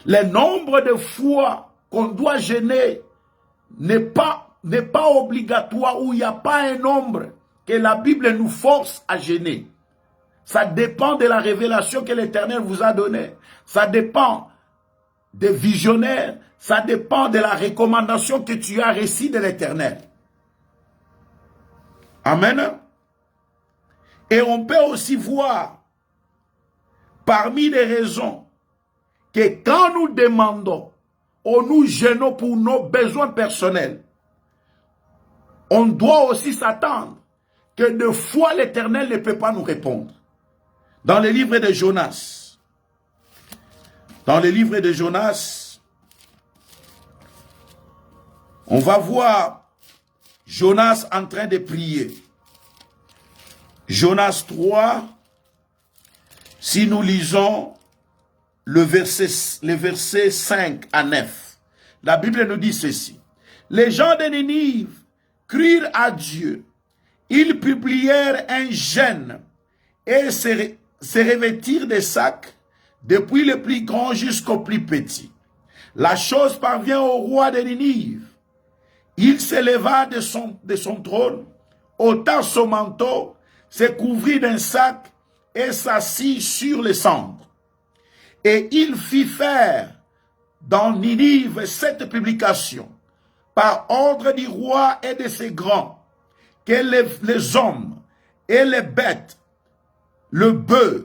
[SPEAKER 1] Le nombre de fois qu'on doit jeûner n'est pas obligatoire, ou il n'y a pas un nombre que la Bible nous force à jeûner. Ça dépend de la révélation que l'Éternel vous a donnée. Ça dépend des visionnaires. Ça dépend de la recommandation que tu as reçue de l'Éternel. Amen. Et on peut aussi voir, parmi les raisons, que quand nous demandons ou nous gênons pour nos besoins personnels, on doit aussi s'attendre que des fois l'Éternel ne peut pas nous répondre. Dans le livre de Jonas, on va voir Jonas en train de prier. Jonas 3, si nous lisons le verset 5 à 9, la Bible nous dit ceci. Les gens de Ninive crurent à Dieu. Ils publièrent un jeûne et se revêtirent des sacs, depuis le plus grand jusqu'au plus petit. La chose parvient au roi de Ninive. Il s'éleva de son trône, ôta son manteau, se couvrit d'un sac et s'assit sur les cendres. Et il fit faire dans Ninive cette publication, par ordre du roi et de ses grands, que les hommes et les bêtes, le bœuf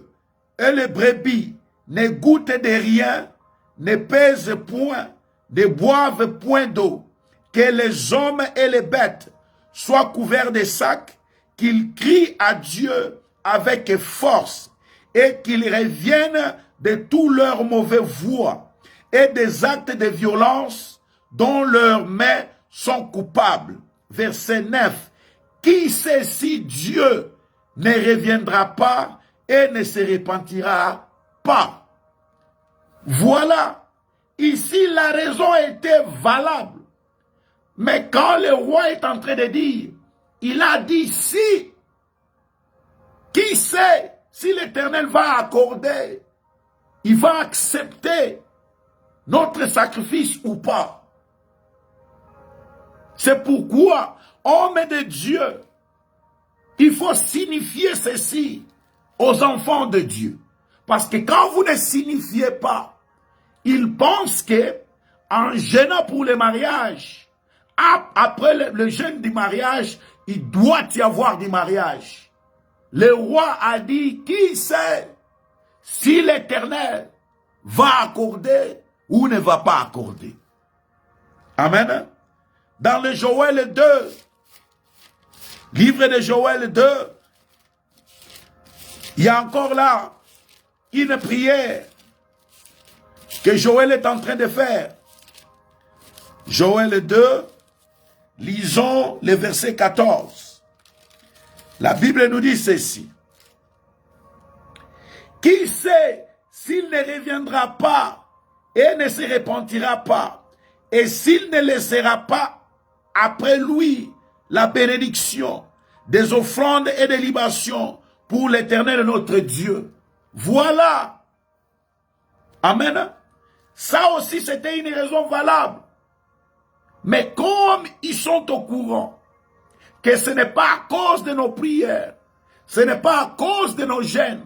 [SPEAKER 1] et les brebis ne goûtent de rien, ne pèsent point, ne boivent point d'eau, que les hommes et les bêtes soient couverts de sacs, qu'ils crient à Dieu avec force et qu'ils reviennent de tous leurs mauvais voies et des actes de violence dont leurs mains sont coupables. Verset 9. Qui sait si Dieu ne reviendra pas et ne se repentira pas? Voilà. Ici, la raison était valable. Mais quand le roi est en train de dire, il a dit si, qui sait si l'Éternel va accorder, il va accepter notre sacrifice ou pas. C'est pourquoi, homme de Dieu, il faut signifier ceci aux enfants de Dieu. Parce que quand vous ne signifiez pas, ils pensent que en jeûnant pour le mariage, après le jeûne du mariage, il doit y avoir du mariage. Le roi a dit, qui sait si l'Éternel va accorder ou ne va pas accorder. Amen. Dans le Joël 2, livre de Joël 2, il y a encore là une prière que Joël est en train de faire. Joël 2, lisons le verset 14. La Bible nous dit ceci. Qui sait s'il ne reviendra pas et ne se repentira pas, et s'il ne laissera pas après lui la bénédiction des offrandes et des libations pour l'Éternel notre Dieu. Voilà. Amen. Ça aussi, c'était une raison valable. Mais comme ils sont au courant que ce n'est pas à cause de nos prières, ce n'est pas à cause de nos jeûnes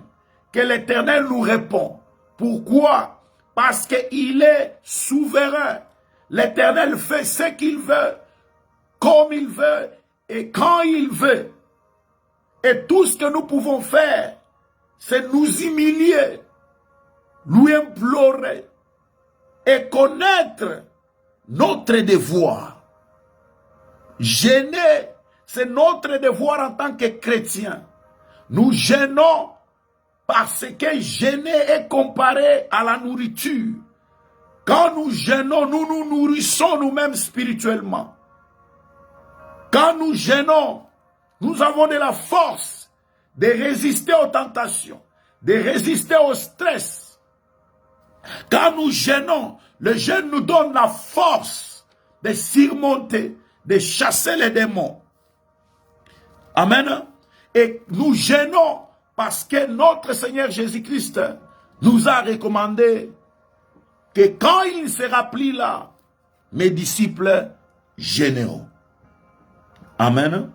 [SPEAKER 1] que l'Éternel nous répond. Pourquoi? Parce qu'il est souverain. L'Éternel fait ce qu'il veut, comme il veut et quand il veut. Et tout ce que nous pouvons faire, c'est nous humilier, lui implorer et connaître notre devoir. Jeûner, c'est notre devoir en tant que chrétien. Nous jeûnons parce que jeûner est comparé à la nourriture. Quand nous jeûnons, nous nous nourrissons nous-mêmes spirituellement. Quand nous jeûnons, nous avons de la force de résister aux tentations, de résister au stress. Quand nous jeûnons, le jeûne nous donne la force de surmonter, de chasser les démons. Amen. Et nous jeûnons parce que notre Seigneur Jésus-Christ nous a recommandé que quand il sera pris là, mes disciples jeûneront. Amen.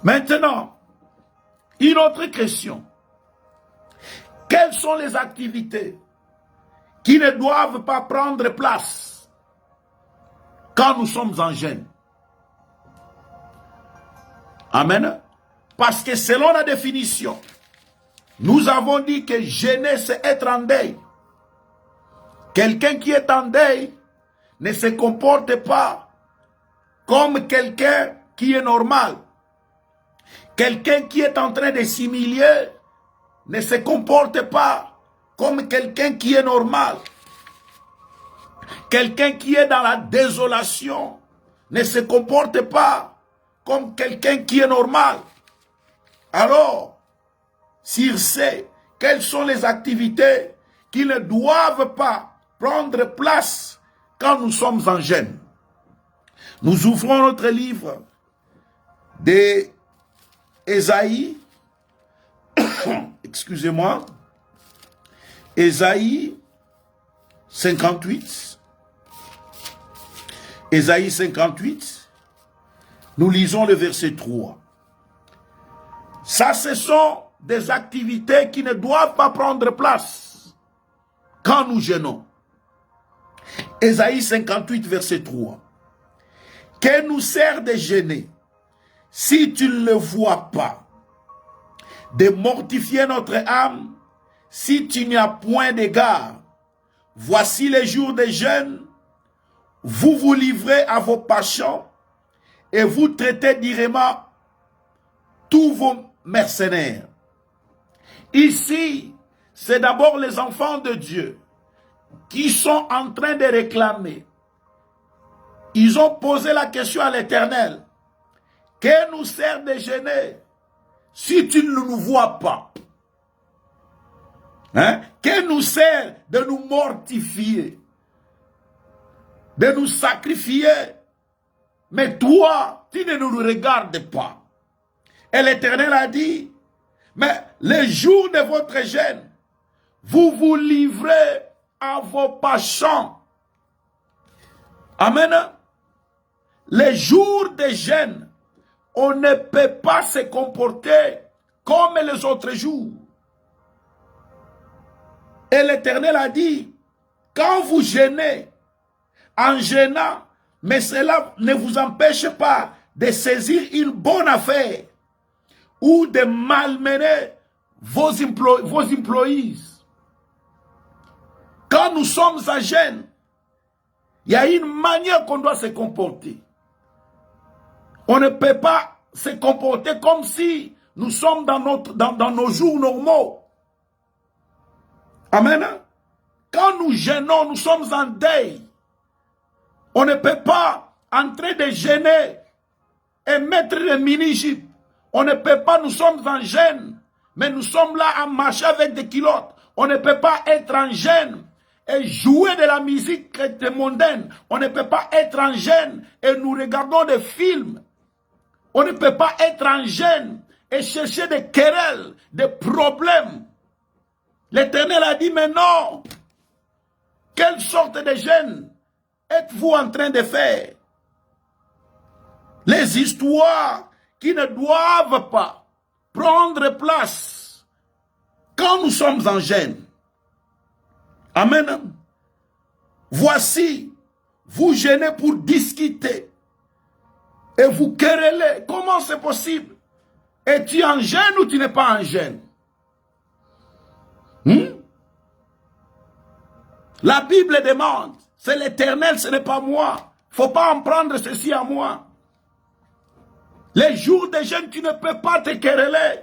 [SPEAKER 1] Maintenant, une autre question. Quelles sont les activités qui ne doivent pas prendre place quand nous sommes en jeûne? Amen. Parce que selon la définition, nous avons dit que jeûner, c'est être en deuil. Quelqu'un qui est en deuil ne se comporte pas comme quelqu'un qui est normal. Quelqu'un qui est en train de s'humilier ne se comporte pas comme quelqu'un qui est normal. Quelqu'un qui est dans la désolation ne se comporte pas comme quelqu'un qui est normal. Alors, s'il sait quelles sont les activités qui ne doivent pas prendre place quand nous sommes en jeûne, nous ouvrons notre livre d'Ésaïe, excusez-moi, Ésaïe 58. Ésaïe 58, nous lisons le verset 3. Ça, ce sont des activités qui ne doivent pas prendre place quand nous jeûnons. Ésaïe 58, verset 3. Que nous sert de jeûner si tu ne le vois pas, de mortifier notre âme si tu n'y as point d'égard. Voici les jours de jeûne, vous vous livrez à vos passions et vous traitez directement tous vos mercenaires. Ici, c'est d'abord les enfants de Dieu qui sont en train de réclamer. Ils ont posé la question à l'Éternel. Que nous sert de jeûner si tu ne nous vois pas? Hein? Que nous sert de nous mortifier, de nous sacrifier, mais toi, tu ne nous regardes pas. Et l'Éternel a dit, mais les jours de votre jeûne, vous vous livrez à vos passions. Amen. Les jours de jeûne, on ne peut pas se comporter comme les autres jours. Et l'Éternel a dit, quand vous jeûnez, en jeûnant, mais cela ne vous empêche pas de saisir une bonne affaire ou de malmener vos employés. Quand nous sommes en jeûne, il y a une manière qu'on doit se comporter. On ne peut pas se comporter comme si nous sommes dans nos jours normaux. Amen. Quand nous jeûnons, nous sommes en deuil. On ne peut pas entrer de jeûner et mettre le mini-jupe. On ne peut pas, nous sommes en jeûne, mais nous sommes là à marcher avec des culottes. On ne peut pas être en jeûne et jouer de la musique mondaine. On ne peut pas être en jeûne et nous regardons des films. On ne peut pas être en jeûne et chercher des querelles, des problèmes. L'Éternel a dit, mais non, quelle sorte de jeûne êtes-vous en train de faire? Les histoires qui ne doivent pas prendre place quand nous sommes en jeûne. Amen. Voici, vous jeûnez pour discuter et vous querellez. Comment c'est possible? Es-tu en jeûne ou tu n'es pas en jeûne? La Bible demande, c'est l'Éternel, ce n'est pas moi. Il ne faut pas en prendre ceci à moi. Les jours de jeûne, tu ne peux pas te quereller.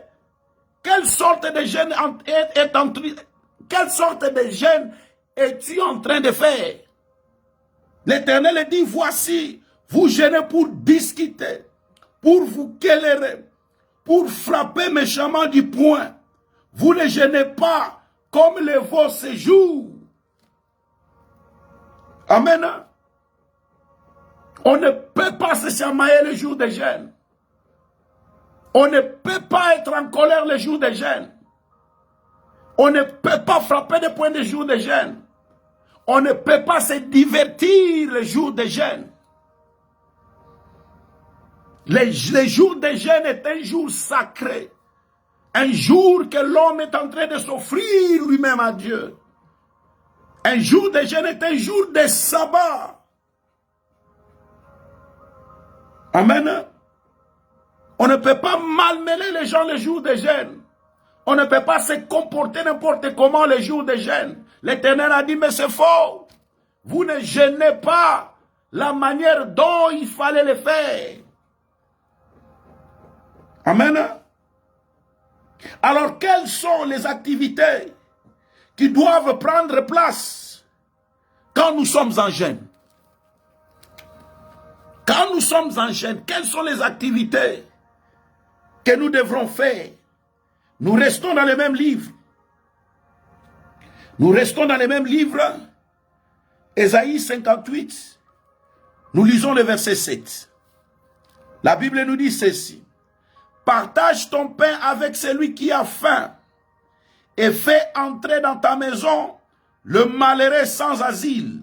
[SPEAKER 1] Quelle sorte de jeûne es-tu en train de faire? L'Éternel dit, voici, vous jeûnez pour discuter, pour vous quereller, pour frapper méchamment du poing. Vous ne jeûnez pas comme les veaux séjours. Amen. On ne peut pas se chamailler le jour de jeûne. On ne peut pas être en colère le jour de jeûne. On ne peut pas frapper des poings le jour de jeûne. On ne peut pas se divertir le jour de jeûne. Le jour de jeûne est un jour sacré. Un jour que l'homme est en train de s'offrir lui-même à Dieu. Un jour de jeûne est un jour de sabbat. Amen. On ne peut pas malmener les gens le jour de jeûne. On ne peut pas se comporter n'importe comment le jour de jeûne. L'Éternel a dit, mais c'est faux. Vous ne jeûnez pas la manière dont il fallait le faire. Amen. Alors, quelles sont les activités qui doivent prendre place quand nous sommes en jeûne? Quand nous sommes en jeûne, quelles sont les activités que nous devrons faire? Nous restons dans le même livre. Nous restons dans le même livre. Ésaïe 58. Nous lisons le verset 7. La Bible nous dit ceci. Partage ton pain avec celui qui a faim et fais entrer dans ta maison le malheureux sans asile.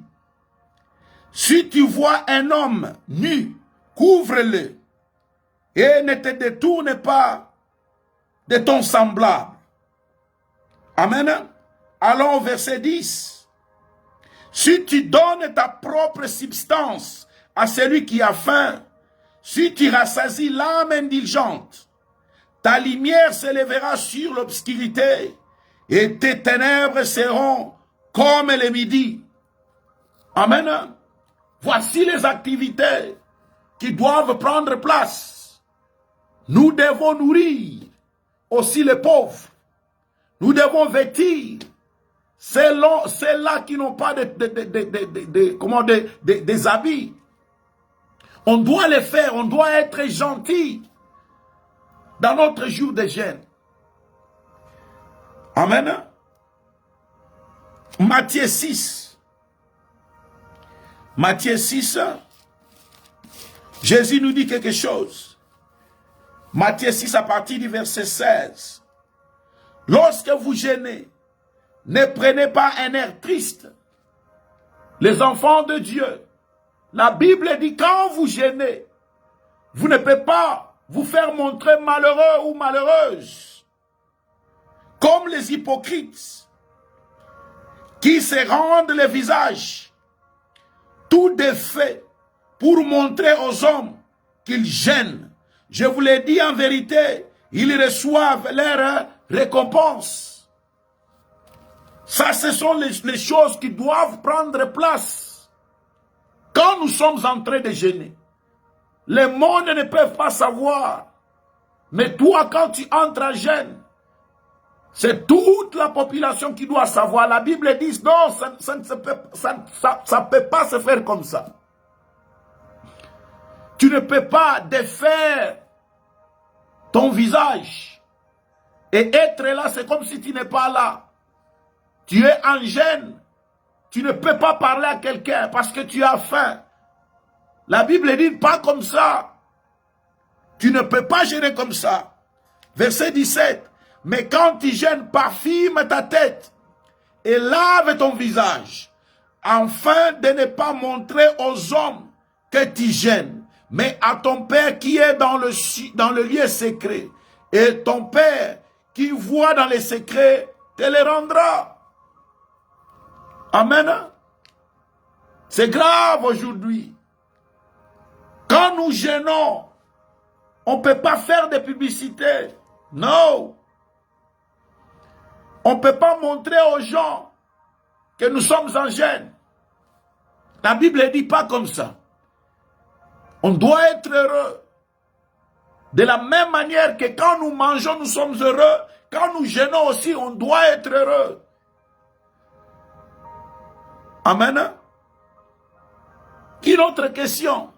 [SPEAKER 1] Si tu vois un homme nu, couvre-le et ne te détourne pas de ton semblable. Amen. Allons au verset 10. Si tu donnes ta propre substance à celui qui a faim, si tu rassasies l'âme indulgente, ta lumière s'élèvera sur l'obscurité et tes ténèbres seront comme le midi. Amen. Voici les activités qui doivent prendre place. Nous devons nourrir aussi les pauvres. Nous devons vêtir ceux-là qui n'ont pas des habits. On doit les faire, on doit être gentil dans notre jour de jeûne. Amen. Matthieu 6. Matthieu 6. Jésus nous dit quelque chose. Matthieu 6 à partir du verset 16. Lorsque vous jeûnez, ne prenez pas un air triste. Les enfants de Dieu, la Bible dit quand vous jeûnez, vous ne pouvez pas vous faire montrer malheureux ou malheureuse. Comme les hypocrites qui se rendent le visage tout défait pour montrer aux hommes qu'ils jeûnent. Je vous l'ai dit en vérité, ils reçoivent leur récompense. Ça, ce sont les choses qui doivent prendre place. Quand nous sommes en train de jeûner, les mondes ne peuvent pas savoir. Mais toi, quand tu entres en jeûne, c'est toute la population qui doit savoir. La Bible dit, non, ça ne peut pas se faire comme ça. Tu ne peux pas défaire ton visage. Et être là, c'est comme si tu n'es pas là. Tu es en jeûne. Tu ne peux pas parler à quelqu'un parce que tu as faim. La Bible dit pas comme ça. Tu ne peux pas jeûner comme ça. Verset 17. Mais quand tu jeûnes, parfume ta tête et lave ton visage, afin de ne pas montrer aux hommes que tu jeûnes, mais à ton Père qui est dans le lieu secret. Et ton Père qui voit dans les secrets te les rendra. Amen. C'est grave aujourd'hui. Quand nous jeûnons, on ne peut pas faire de publicité. Non. On ne peut pas montrer aux gens que nous sommes en jeûne. La Bible ne dit pas comme ça. On doit être heureux. De la même manière que quand nous mangeons, nous sommes heureux. Quand nous jeûnons aussi, on doit être heureux. Amen. Une autre question.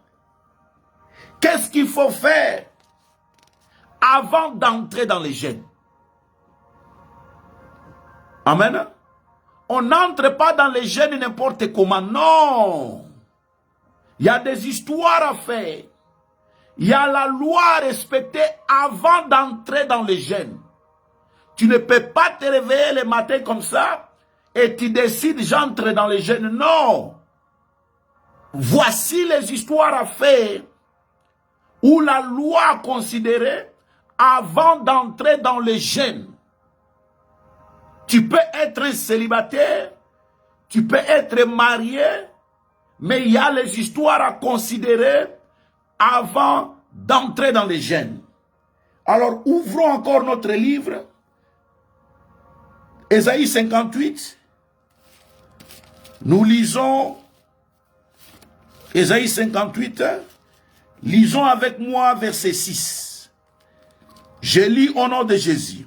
[SPEAKER 1] Qu'est-ce qu'il faut faire avant d'entrer dans les jeûnes? Amen. On n'entre pas dans les jeûnes n'importe comment. Non. Il y a des histoires à faire. Il y a la loi à respecter avant d'entrer dans les jeûnes. Tu ne peux pas te réveiller le matin comme ça et tu décides j'entre dans les jeûnes. Non. Voici les histoires à faire où la loi a considéré avant d'entrer dans les jeûnes. Tu peux être un célibataire, tu peux être marié, mais il y a les histoires à considérer avant d'entrer dans les jeûnes. Alors, ouvrons encore notre livre, Ésaïe 58. Nous lisons Ésaïe 58. Lisons avec moi verset 6. Je lis au nom de Jésus.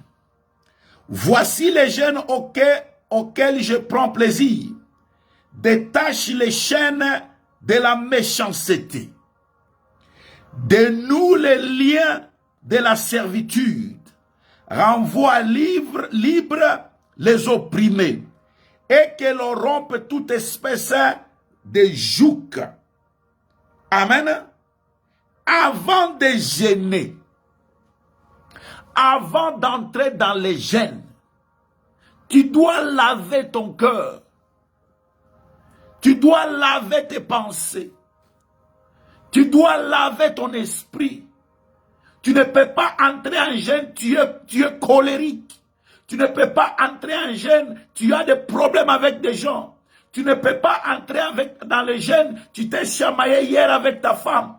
[SPEAKER 1] Voici les jeûnes auxquels je prends plaisir. Détache les chaînes de la méchanceté. Dénoue les liens de la servitude. Renvoie libre les opprimés. Et que l'on rompe toute espèce de joug. Amen. Avant de jeûner, avant d'entrer dans les jeûnes, tu dois laver ton cœur. Tu dois laver tes pensées. Tu dois laver ton esprit. Tu ne peux pas entrer en jeûne, tu es colérique. Tu ne peux pas entrer en jeûne, tu as des problèmes avec des gens. Tu ne peux pas entrer dans le jeûne, tu t'es chamaillé hier avec ta femme.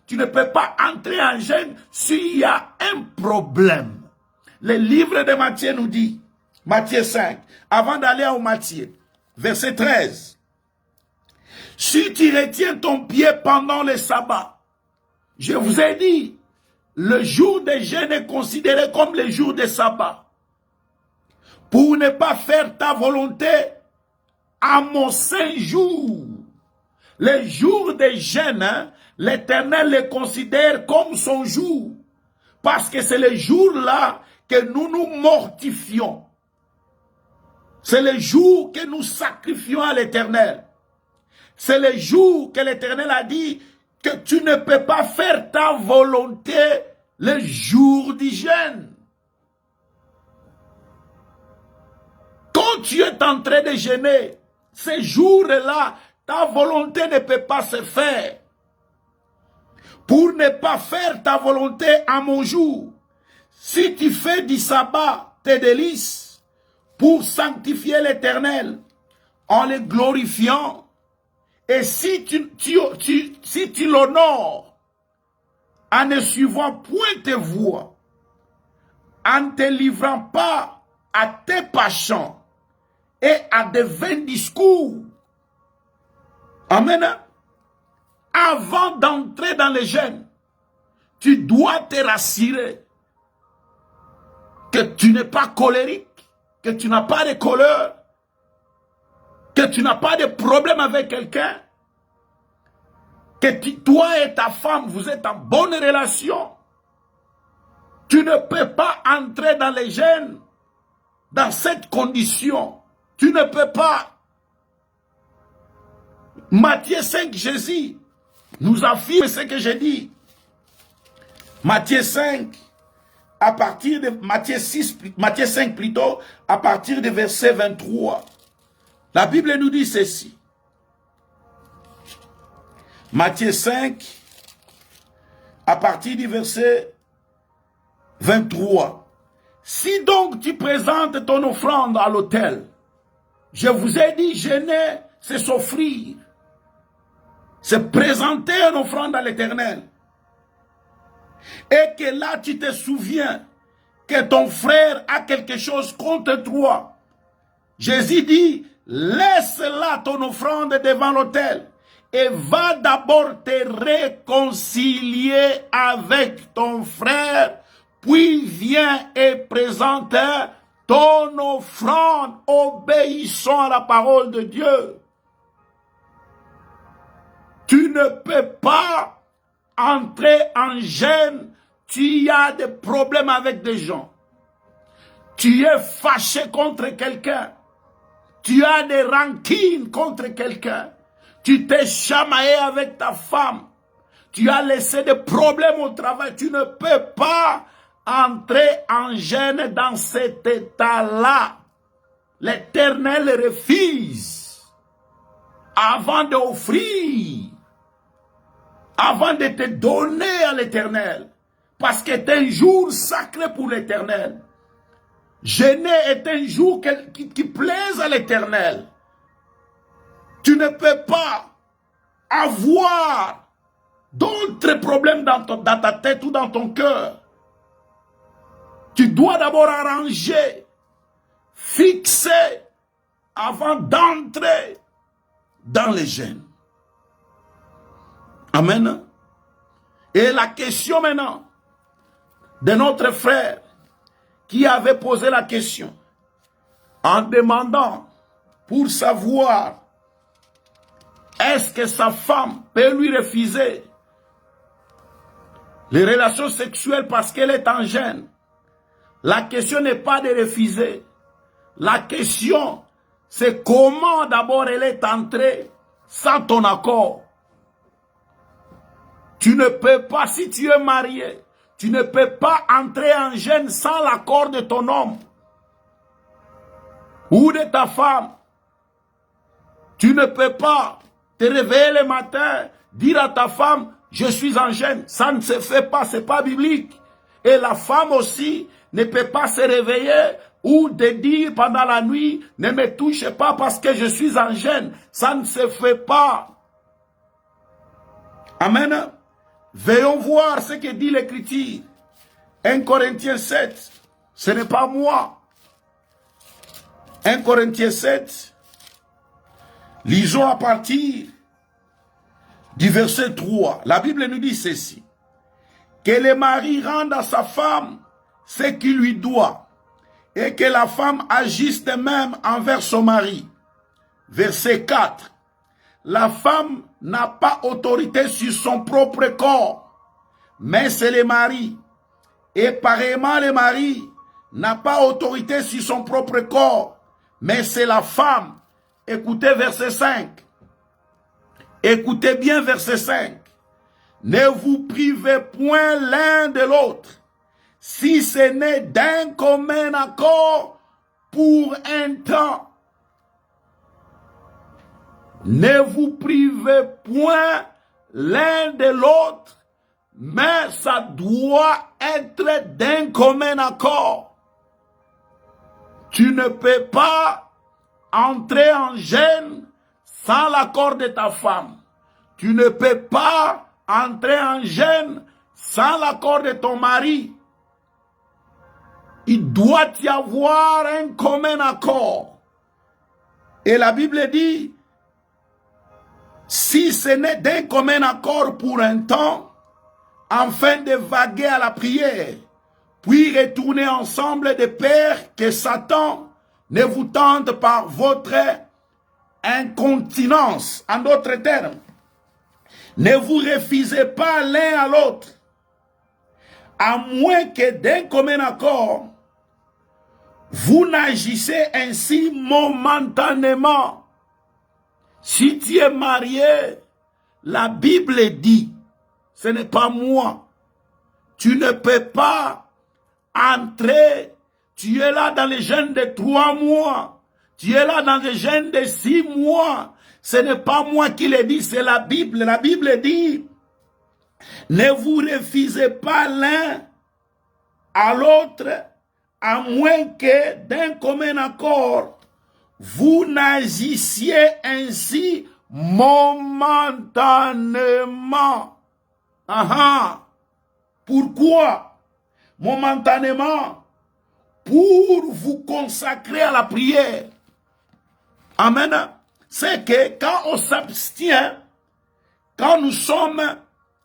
[SPEAKER 1] Tu ne peux pas entrer en jeûne s'il y a un problème. Le livre de Matthieu nous dit, Matthieu 5, avant d'aller au Matthieu, verset 13. Si tu retiens ton pied pendant le sabbat, je vous ai dit, le jour de jeûne est considéré comme le jour de sabbat. Pour ne pas faire ta volonté à mon saint jour. Les jours de jeûne, hein, l'Éternel les considère comme son jour. Parce que c'est le jour-là que nous nous mortifions. C'est le jour que nous sacrifions à l'Éternel. C'est le jour que l'Éternel a dit que tu ne peux pas faire ta volonté le jour du jeûne. Quand tu es en train de jeûner, ces jours-là, ta volonté ne peut pas se faire. Pour ne pas faire ta volonté à mon jour, si tu fais du sabbat tes délices, pour sanctifier l'Éternel, en le glorifiant, et si tu l'honores, en ne suivant point tes voies, en ne te livrant pas à tes passions, et à des vains discours. Amen. Avant d'entrer dans le jeûne, tu dois te rassurer que tu n'es pas colérique, que tu n'as pas de colère, que tu n'as pas de problème avec quelqu'un, que toi et ta femme, vous êtes en bonne relation. Tu ne peux pas entrer dans le jeûne dans cette condition. Tu ne peux pas. Matthieu 5, Jésus nous affirme ce que j'ai dit. Matthieu 5, à partir de Matthieu 5 plutôt, à partir de verset 23. La Bible nous dit ceci. Matthieu 5, à partir du verset 23. Si donc tu présentes ton offrande à l'autel, je vous ai dit, jeûner, c'est s'offrir. C'est présenter une offrande à l'Éternel. Et que là, tu te souviens que ton frère a quelque chose contre toi. Jésus dit, laisse là ton offrande devant l'autel et va d'abord te réconcilier avec ton frère, puis viens et présente ton offrande, obéissant à la parole de Dieu. Tu ne peux pas entrer en jeûne, tu as des problèmes avec des gens. Tu es fâché contre quelqu'un. Tu as des rancines contre quelqu'un. Tu t'es chamaillé avec ta femme. Tu as laissé des problèmes au travail. Tu ne peux pas entrer en jeûne dans cet état-là. L'Éternel refuse. Avant d'offrir, avant de te donner à l'Éternel, parce que c'est un jour sacré pour l'Éternel. Jeûner est un jour qui plaise à l'Éternel. Tu ne peux pas avoir d'autres problèmes dans ta tête ou dans ton cœur. Tu dois d'abord arranger, fixer, avant d'entrer dans les jeûnes. Amen. Et la question maintenant de notre frère qui avait posé la question en demandant pour savoir est-ce que sa femme peut lui refuser les relations sexuelles parce qu'elle est en jeûne. La question n'est pas de refuser. La question, c'est comment d'abord elle est entrée sans ton accord. Tu ne peux pas, si tu es marié, tu ne peux pas entrer en jeûne sans l'accord de ton homme ou de ta femme. Tu ne peux pas te réveiller le matin, dire à ta femme, je suis en jeûne. Ça ne se fait pas, ce n'est pas biblique. Et la femme aussi ne peut pas se réveiller ou de dire pendant la nuit, ne me touche pas parce que je suis en jeûne. Ça ne se fait pas. Amen. Veillons voir ce que dit l'Écriture. 1 Corinthiens 7, ce n'est pas moi. 1 Corinthiens 7, lisons à partir du verset 3. La Bible nous dit ceci. Que le mari rende à sa femme ce qu'il lui doit, et que la femme agisse de même envers son mari. Verset 4. La femme n'a pas autorité sur son propre corps, mais c'est le mari. Et pareillement, le mari n'a pas autorité sur son propre corps, mais c'est la femme. Écoutez verset 5. Écoutez bien verset 5. Ne vous privez point l'un de l'autre, si ce n'est d'un commun accord pour un temps. Ne vous privez point l'un de l'autre, mais ça doit être d'un commun accord. Tu ne peux pas entrer en jeûne sans l'accord de ta femme. Tu ne peux pas entrer en jeûne sans l'accord de ton mari. Il doit y avoir un commun accord. Et la Bible dit, si ce n'est d'un commun accord pour un temps, afin de vaguer à la prière, puis retourner ensemble de peur que Satan ne vous tente par votre incontinence. En d'autres termes, ne vous refusez pas l'un à l'autre, à moins que d'un commun accord, vous n'agissez ainsi momentanément. Si tu es marié, la Bible dit, ce n'est pas moi, tu ne peux pas entrer, tu es là dans les jeûnes de 3 mois, tu es là dans les jeûnes de 6 mois, ce n'est pas moi qui le dis, c'est la Bible. La Bible dit, ne vous refusez pas l'un à l'autre, à moins que d'un commun accord, vous n'agissiez ainsi momentanément. Pourquoi? Momentanément, pour vous consacrer à la prière. Amen. C'est que quand on s'abstient, quand nous sommes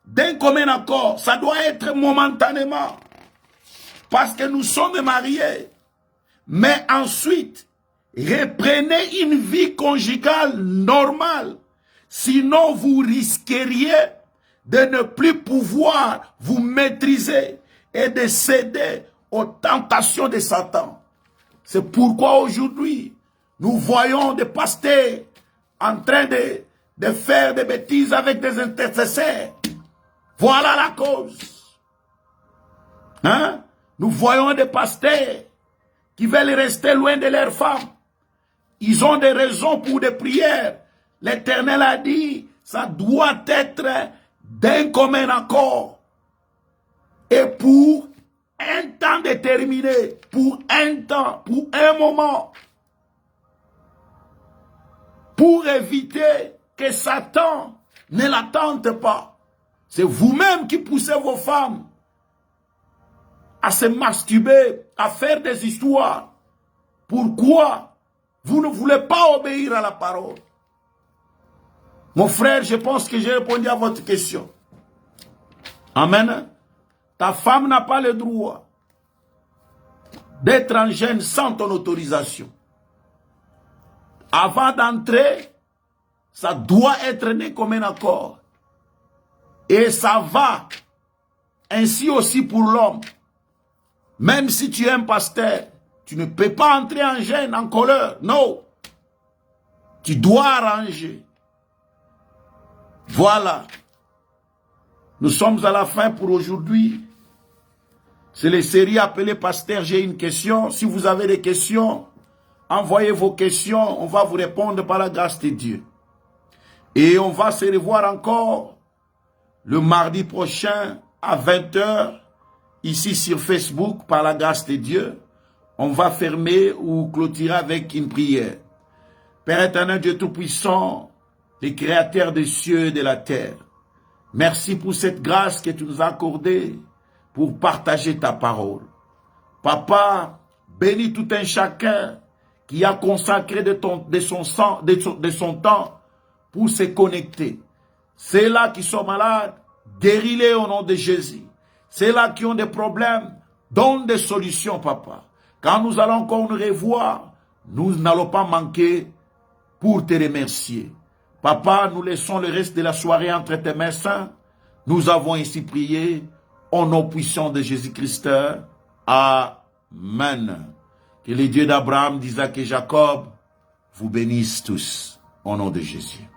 [SPEAKER 1] d'un commun accord, ça doit être momentanément. Parce que nous sommes mariés. Mais ensuite, reprenez une vie conjugale normale. Sinon, vous risqueriez de ne plus pouvoir vous maîtriser et de céder aux tentations de Satan. C'est pourquoi aujourd'hui, nous voyons des pasteurs en train de faire des bêtises avec des intercesseurs. Voilà la cause. Hein? Nous voyons des pasteurs qui veulent rester loin de leurs femmes. Ils ont des raisons pour des prières. L'Éternel a dit, ça doit être d'un commun accord. Et pour un temps déterminé, pour un temps, pour un moment. Pour éviter que Satan ne la tente pas. C'est vous-même qui poussez vos femmes à se masturber, à faire des histoires. Pourquoi vous ne voulez pas obéir à la parole? Mon frère, je pense que j'ai répondu à votre question. Amen. Ta femme n'a pas le droit d'être en jeûne sans ton autorisation. Avant d'entrer, ça doit être né comme un accord. Et ça va ainsi aussi pour l'homme. Même si tu es un pasteur, tu ne peux pas entrer en jeûne, en colère. Non. Tu dois arranger. Voilà. Nous sommes à la fin pour aujourd'hui. C'est les séries appelées Pasteur, j'ai une question. Si vous avez des questions, envoyez vos questions, on va vous répondre par la grâce de Dieu. Et on va se revoir encore le mardi prochain à 20 h, ici sur Facebook, par la grâce de Dieu. On va fermer ou clôturer avec une prière. Père éternel, Dieu Tout-Puissant, le Créateur des cieux et de la terre, merci pour cette grâce que tu nous as accordée pour partager ta parole. Papa, bénis tout un chacun qui a consacré de son temps pour se connecter. Ceux-là qui sont malades, guéris-les au nom de Jésus. Ceux-là qui ont des problèmes, donne des solutions, papa. Quand nous allons encore nous revoir, nous n'allons pas manquer pour te remercier. Papa, nous laissons le reste de la soirée entre tes mains saintes. Nous avons ainsi prié au nom puissant de Jésus-Christ. Amen. Que les dieux d'Abraham, d'Isaac et Jacob vous bénissent tous au nom de Jésus.